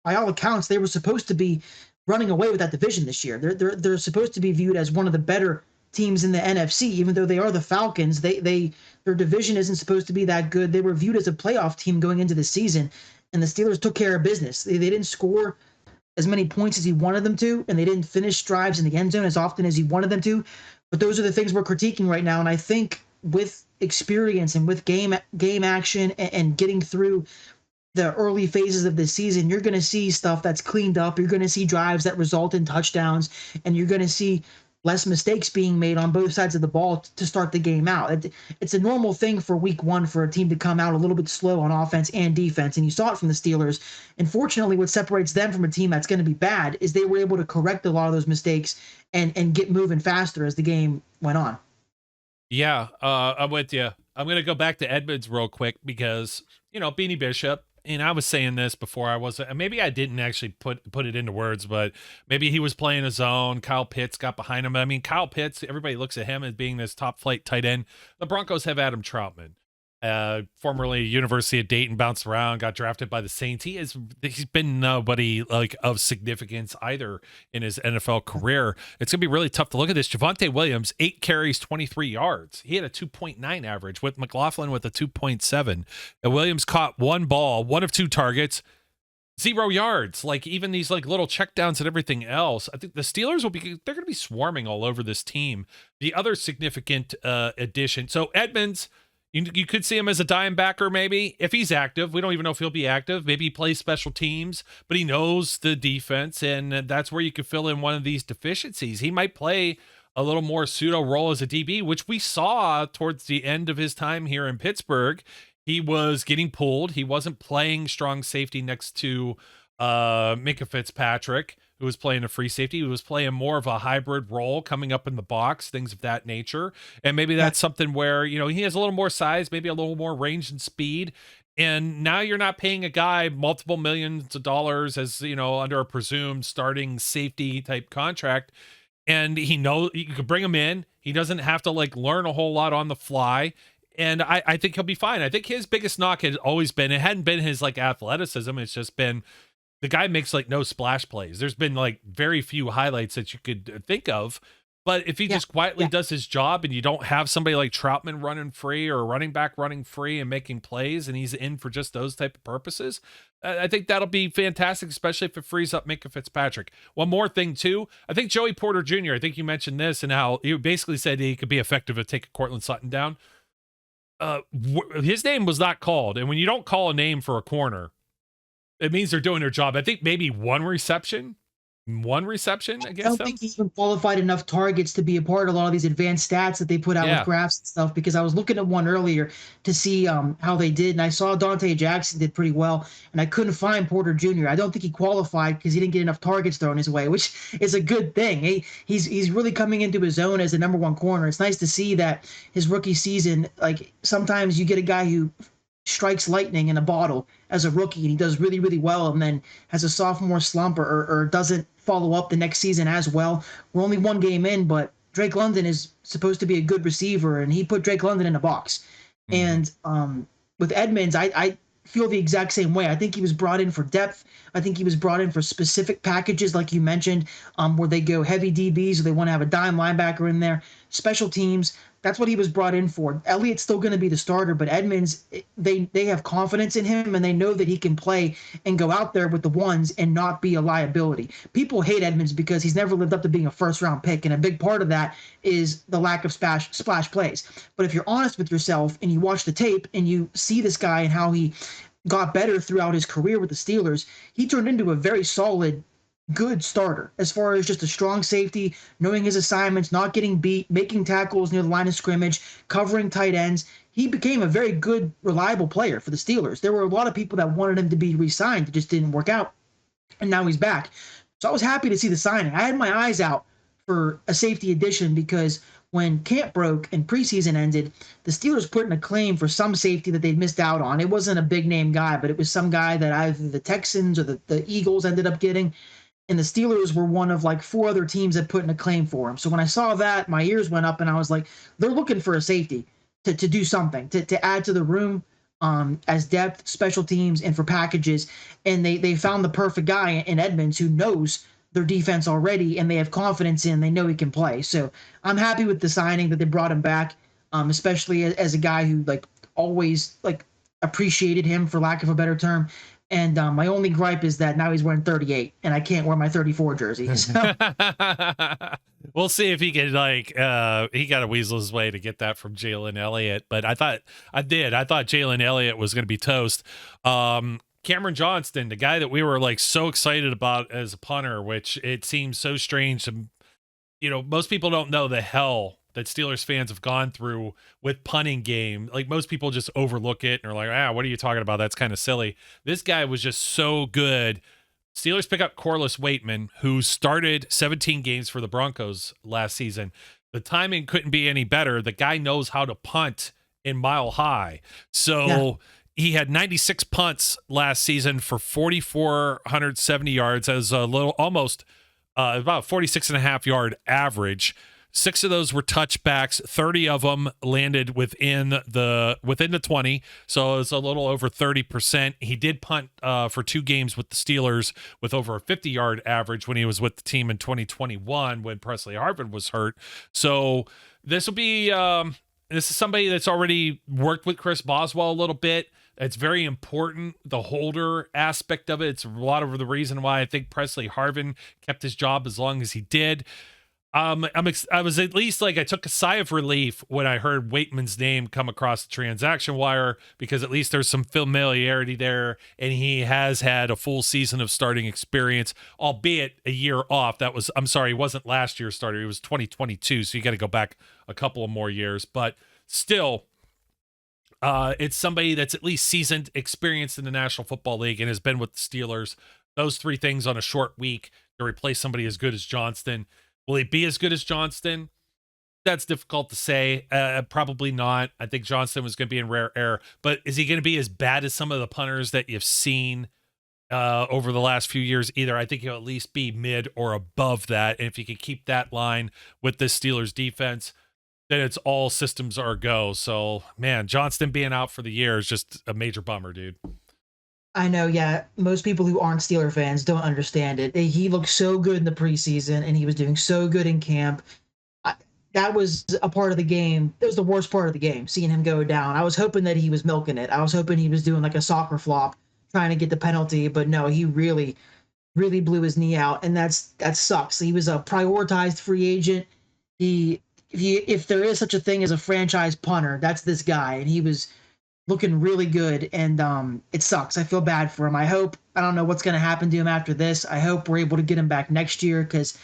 [SPEAKER 3] accounts, they were supposed to be running away with that division this year. They're supposed to be viewed as one of the better teams in the NFC, even though they are the Falcons. Their division isn't supposed to be that good. They were viewed as a playoff team going into the season, and the Steelers took care of business. They didn't score as many points as he wanted them to, and they didn't finish drives in the end zone as often as he wanted them to. But those are the things we're critiquing right now, and I think with experience and with game action and getting through the early phases of the season, you're going to see stuff that's cleaned up. You're going to see drives that result in touchdowns, and you're going to see less mistakes being made on both sides of the ball to start the game out. It's a normal thing for week one for a team to come out a little bit slow on offense and defense, and you saw it from the Steelers. And fortunately, what separates them from a team that's going to be bad is they were able to correct a lot of those mistakes and get moving faster as the game went on.
[SPEAKER 2] Yeah, I'm with you. I'm going to go back to Edmonds real quick because, Beanie Bishop, and I was saying this before, maybe I didn't actually put it into words, but maybe he was playing his own. Kyle Pitts got behind him. I mean, Kyle Pitts, everybody looks at him as being this top flight tight end. The Broncos have Adam Troutman, formerly University of Dayton, bounced around, got drafted by the Saints. He's been nobody like of significance either in his NFL career. It's gonna be really tough to look at this. Javonte Williams, 8 carries, 23 yards. He had a 2.9 average, with McLaughlin with a 2.7. And Williams caught one ball, one of 2 targets, 0 yards. Like, even these like little checkdowns and everything else, I think the Steelers they're gonna be swarming all over this team. The other significant addition, so Edmonds, you could see him as a dime backer, maybe, if he's active. We don't even know if he'll be active. Maybe he plays special teams, but he knows the defense, and that's where you could fill in one of these deficiencies. He might play a little more pseudo role as a DB, which we saw towards the end of his time here in Pittsburgh. He was getting pulled. He wasn't playing strong safety next to Minkah Fitzpatrick, who was playing a free safety. He was playing more of a hybrid role, coming up in the box, things of that nature. And maybe that's something where, he has a little more size, maybe a little more range and speed. And now you're not paying a guy multiple millions of dollars as, under a presumed starting safety type contract. And you could bring him in. He doesn't have to learn a whole lot on the fly. And I think he'll be fine. I think his biggest knock had always been, it hadn't been his athleticism. It's just been, the guy makes no splash plays. There's been very few highlights that you could think of, but if he just quietly does his job, and you don't have somebody like Troutman running free or a running back running free and making plays, and he's in for just those type of purposes, I think that'll be fantastic, especially if it frees up Minkah Fitzpatrick. One more thing too, I think Joey Porter Jr., I think you mentioned this, and how you basically said he could be effective at taking Cortland Sutton down. His name was not called, and when you don't call a name for a corner, it means they're doing their job. I think maybe one reception, one reception
[SPEAKER 3] I
[SPEAKER 2] against
[SPEAKER 3] don't
[SPEAKER 2] them.
[SPEAKER 3] think he even qualified enough targets to be a part of a lot of these advanced stats that they put out with
[SPEAKER 2] Yeah.
[SPEAKER 3] graphs and stuff, because I was looking at one earlier to see how they did, and I saw Dante Jackson did pretty well, and I couldn't find Porter Jr. I don't think he qualified because he didn't get enough targets thrown his way, which is a good thing. He's really coming into his own as the number one corner. It's nice to see that his rookie season, like sometimes you get a guy who strikes lightning in a bottle as a rookie and he does really, really well, and then has a sophomore slump or doesn't follow up the next season as well. We're only one game in, but Drake London is supposed to be a good receiver, and he put Drake London in a box.
[SPEAKER 2] Mhm.
[SPEAKER 3] And with Edmonds, I feel the exact same way. I think he was brought in for depth. I think he was brought in for specific packages, like you mentioned, where they go heavy DBs or they want to have a dime linebacker in there, special teams. That's what he was brought in for. Elliott's still going to be the starter, but Edmonds, they have confidence in him, and they know that he can play and go out there with the ones and not be a liability. People hate Edmonds because he's never lived up to being a first-round pick, and a big part of that is the lack of splash plays. But if you're honest with yourself and you watch the tape and you see this guy and how he got better throughout his career with the Steelers, he turned into a very solid, good starter as far as just a strong safety, knowing his assignments, not getting beat, making tackles near the line of scrimmage, covering tight ends. He became a very good, reliable player for the Steelers. There were a lot of people that wanted him to be re-signed. It just didn't work out, and now he's back. So I was happy to see the signing. I had my eyes out for a safety addition because when camp broke and preseason ended, the Steelers put in a claim for some safety that they'd missed out on. It wasn't a big name guy, but it was some guy that either the Texans or the Eagles ended up getting. And the Steelers were one of like four other teams that put in a claim for him. So when I saw that, my ears went up and I was like, they're looking for a safety to do something, to add to the room as depth, special teams, and for packages. And they found the perfect guy in Edmonds who knows their defense already and they have confidence in, they know he can play. So I'm happy with the signing that they brought him back, especially as a guy who like always like appreciated him, for lack of a better term. And my only gripe is that now he's wearing 38 and I can't wear my 34 jersey. So.
[SPEAKER 2] We'll see if he can he got to weasel his way to get that from Jalen Elliott. But I thought Jalen Elliott was going to be toast. Cameron Johnston, the guy that we were like so excited about as a punter, which it seems so strange to, most people don't know the hell that Steelers fans have gone through with punting game. Like most people just overlook it and are like, what are you talking about? That's kind of silly. This guy was just so good. Steelers pick up Corliss Waitman, who started 17 games for the Broncos last season. The timing couldn't be any better. The guy knows how to punt in Mile High. So he had 96 punts last season for 4,470 yards as a little, almost about 46.5 yard average. 6 of those were touchbacks. 30 of them landed within the 20, so it's a little over 30%. He did punt for 2 games with the Steelers with over a 50-yard average when he was with the team in 2021 when Presley Harvin was hurt. So this will be this is somebody that's already worked with Chris Boswell a little bit. It's very important, the holder aspect of it. It's a lot of the reason why I think Presley Harvin kept his job as long as he did. I was at least like, I took a sigh of relief when I heard Waitman's name come across the transaction wire, because at least there's some familiarity there, and he has had a full season of starting experience, albeit a year off. He wasn't last year's starter. It was 2022. So you got to go back a couple of more years, but still, it's somebody that's at least seasoned, experienced in the National Football League, and has been with the Steelers. Those 3 things on a short week to replace somebody as good as Johnston. Will he be as good as Johnston? That's difficult to say. Probably not. I think Johnston was going to be in rare air. But is he going to be as bad as some of the punters that you've seen over the last few years? Either. I think he'll at least be mid or above that. And if he can keep that line with this Steelers defense, then it's all systems are go. So, man, Johnston being out for the year is just a major bummer, dude.
[SPEAKER 3] I know, yeah. Most people who aren't Steeler fans don't understand it. He looked so good in the preseason, and he was doing so good in camp. That was a part of the game. It was the worst part of the game, seeing him go down. I was hoping that he was milking it. I was hoping he was doing like a soccer flop, trying to get the penalty, but no, he really, really blew his knee out, and that sucks. He was a prioritized free agent. If there is such a thing as a franchise punter, that's this guy, and he was looking really good, and it sucks. I feel bad for him. I don't know what's going to happen to him after this. I hope we're able to get him back next year because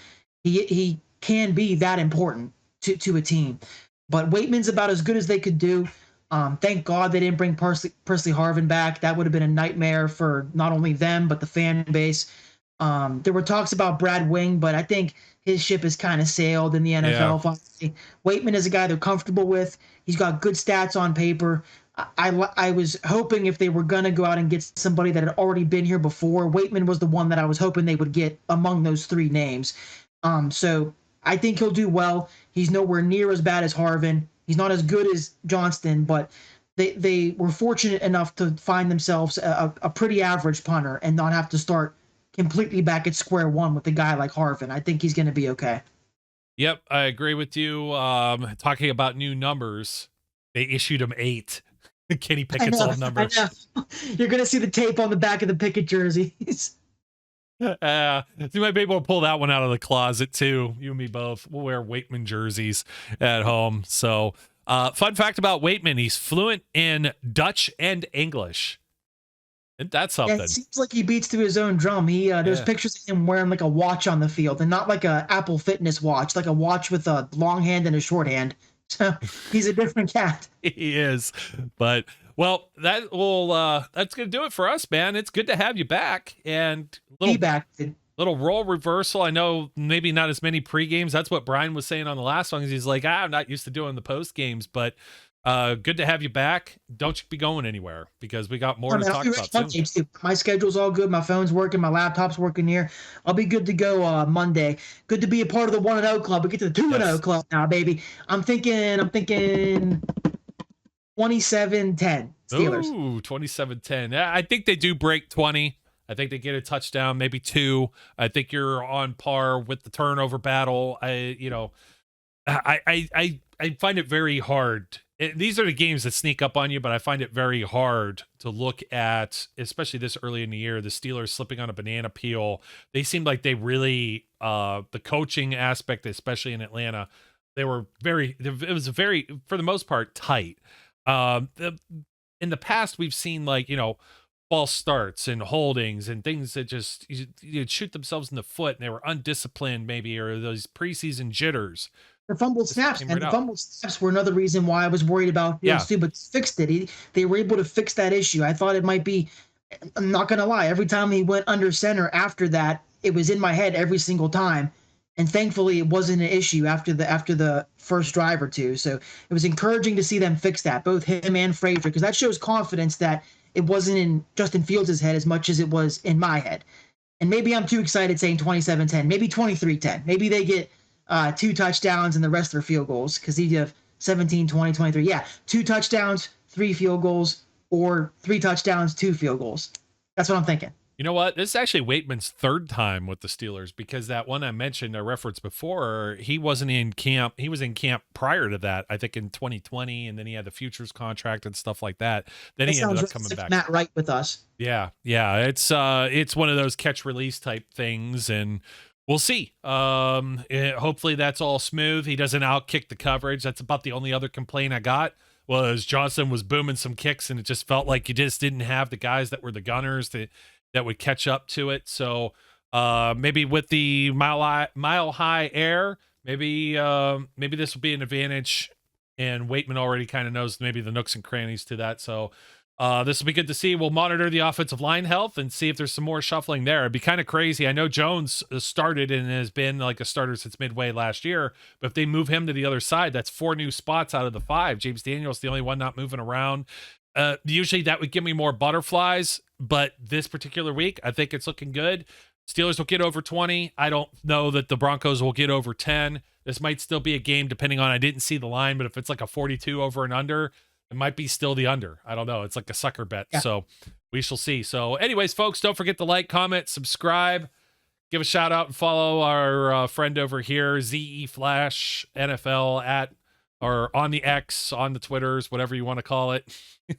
[SPEAKER 3] he can be that important to a team. But Waitman's about as good as they could do. Thank God they didn't bring Persley Harvin back. That would have been a nightmare for not only them but the fan base. There were talks about Brad Wing, but I think his ship has kind of sailed in the NFL. Finally. Waitman is a guy they're comfortable with. He's got good stats on paper. I was hoping if they were going to go out and get somebody that had already been here before, Waitman was the one that I was hoping they would get among those three names. So I think he'll do well. He's nowhere near as bad as Harvin. He's not as good as Johnston, but they were fortunate enough to find themselves a pretty average punter and not have to start completely back at square one with a guy like Harvin. I think he's going to be okay.
[SPEAKER 2] Yep, I agree with you. Talking about new numbers, they issued him 8. Kenny Pickett's old number.
[SPEAKER 3] I know. You're going to see the tape on the back of the Pickett jerseys.
[SPEAKER 2] You might be able to pull that one out of the closet too. You and me both. We'll wear Waitman jerseys at home. So, fun fact about Waitman: he's fluent in Dutch and English. And that's something.
[SPEAKER 3] Yeah, it seems like he beats to his own drum. There's pictures of him wearing like a watch on the field, and not like a Apple Fitness watch, like a watch with a long hand and a short hand. So he's a different cat.
[SPEAKER 2] He is. But well, that's gonna do it for us, man. It's good to have you back. And little role reversal. I know maybe not as many pre-games. That's what Brian was saying on the last one. He's like, I'm not used to doing the post games, but good to have you back. Don't you be going anywhere because we got more to talk about soon.
[SPEAKER 3] My schedule's all good. My phone's working. My laptop's working here. I'll be good to go Monday. Good to be a part of the 1-0 club. We get to the 2-0 club now, baby. I'm thinking 27-10 Steelers.
[SPEAKER 2] Ooh, 27-10. I think they do break 20. I think they get a touchdown, maybe 2. I think you're on par with the turnover battle. I find it very hard. These are the games that sneak up on you, but I find it very hard to look at, especially this early in the year, the Steelers slipping on a banana peel. They seemed like they really, the coaching aspect, especially in Atlanta, it was very, for the most part, tight. In the past, we've seen false starts and holdings and things that just you'd shoot themselves in the foot and they were undisciplined maybe, or those preseason jitters.
[SPEAKER 3] The fumble snaps, and the fumble snaps were another reason why I was worried about Fields too, but fixed it. They were able to fix that issue. I thought it might be, I'm not going to lie, every time he went under center after that, it was in my head every single time. And thankfully it wasn't an issue after the first drive or two. So it was encouraging to see them fix that, both him and Frazier, because that shows confidence that it wasn't in Justin Fields' head as much as it was in my head. And maybe I'm too excited saying 27-10, maybe 23-10. Maybe they get 2 touchdowns and the rest are field goals because you have 17, 20, 23. Yeah, 2 touchdowns, 3 field goals, or 3 touchdowns, 2 field goals. That's what I'm thinking.
[SPEAKER 2] You know what? This is actually Waitman's 3rd time with the Steelers because that one I mentioned, I referenced before, he wasn't in camp. He was in camp prior to that, I think in 2020, and then he had the futures contract and stuff like that. Then he ended up coming back.
[SPEAKER 3] Matt Wright with us.
[SPEAKER 2] Yeah. It's one of those catch release type things, and we'll see. Hopefully that's all smooth. He doesn't outkick the coverage. That's about the only other complaint I got was Johnson was booming some kicks, and it just felt like you just didn't have the guys that were the gunners that would catch up to it. So maybe with the mile high air, maybe this will be an advantage. And Waitman already kind of knows maybe the nooks and crannies to that. So this will be good to see. We'll monitor the offensive line health and see if there's some more shuffling there. It'd be kind of crazy. I know Jones started and has been like a starter since midway last year, but if they move him to the other side, that's 4 new spots out of the 5. James Daniels, the only one not moving around. Usually that would give me more butterflies, but this particular week, I think it's looking good. Steelers will get over 20. I don't know that the Broncos will get over 10. This might still be a game depending on, I didn't see the line, but if it's like a 42 over and under, it might be still the under. I don't know. It's like a sucker bet. Yeah. So we shall see. So anyways, folks, don't forget to like, comment, subscribe, give a shout out and follow our friend over here, ZE Flash NFL or on the X, on the Twitters, whatever you want to call it.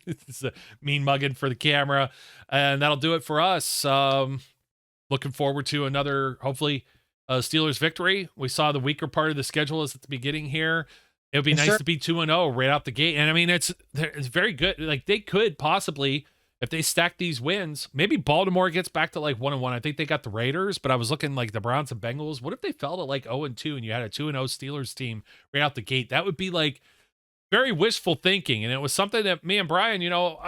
[SPEAKER 2] It's a mean mugging for the camera. And that'll do it for us. Looking forward to another, hopefully, Steelers victory. We saw the weaker part of the schedule is at the beginning here. It would be nice to be 2-0 right out the gate. And I mean, it's very good. Like they could possibly, if they stack these wins, maybe Baltimore gets back to like 1-1. I think they got the Raiders, but I was looking like the Browns and Bengals. What if they fell to like 0-2 and you had a 2-0 Steelers team right out the gate? That would be like very wishful thinking. And it was something that me and Brian,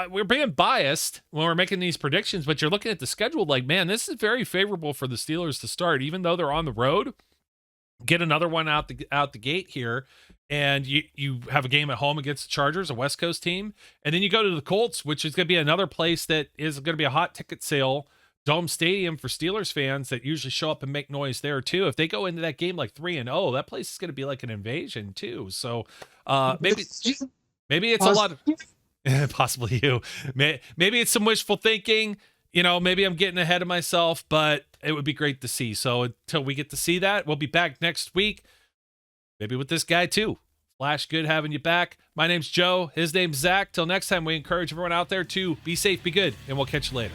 [SPEAKER 2] we're being biased when we're making these predictions, but you're looking at the schedule like, man, this is very favorable for the Steelers to start, even though they're on the road. Get another one out the gate here, and you have a game at home against the Chargers, a West Coast team, and then you go to the Colts, which is going to be another place that is going to be a hot ticket sale, Dome Stadium for Steelers fans that usually show up and make noise there too. If they go into that game like 3-0, that place is going to be like an invasion too. So maybe it's a lot of possibly you. Maybe it's some wishful thinking. Maybe I'm getting ahead of myself, but it would be great to see. So until we get to see that, we'll be back next week. Maybe with this guy too. Flash, good having you back. My name's Joe. His name's Zach. Till next time, we encourage everyone out there to be safe, be good, and we'll catch you later.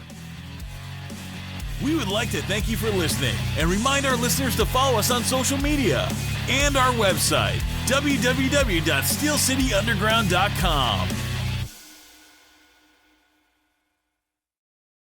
[SPEAKER 1] We would like to thank you for listening and remind our listeners to follow us on social media and our website, www.steelcityunderground.com.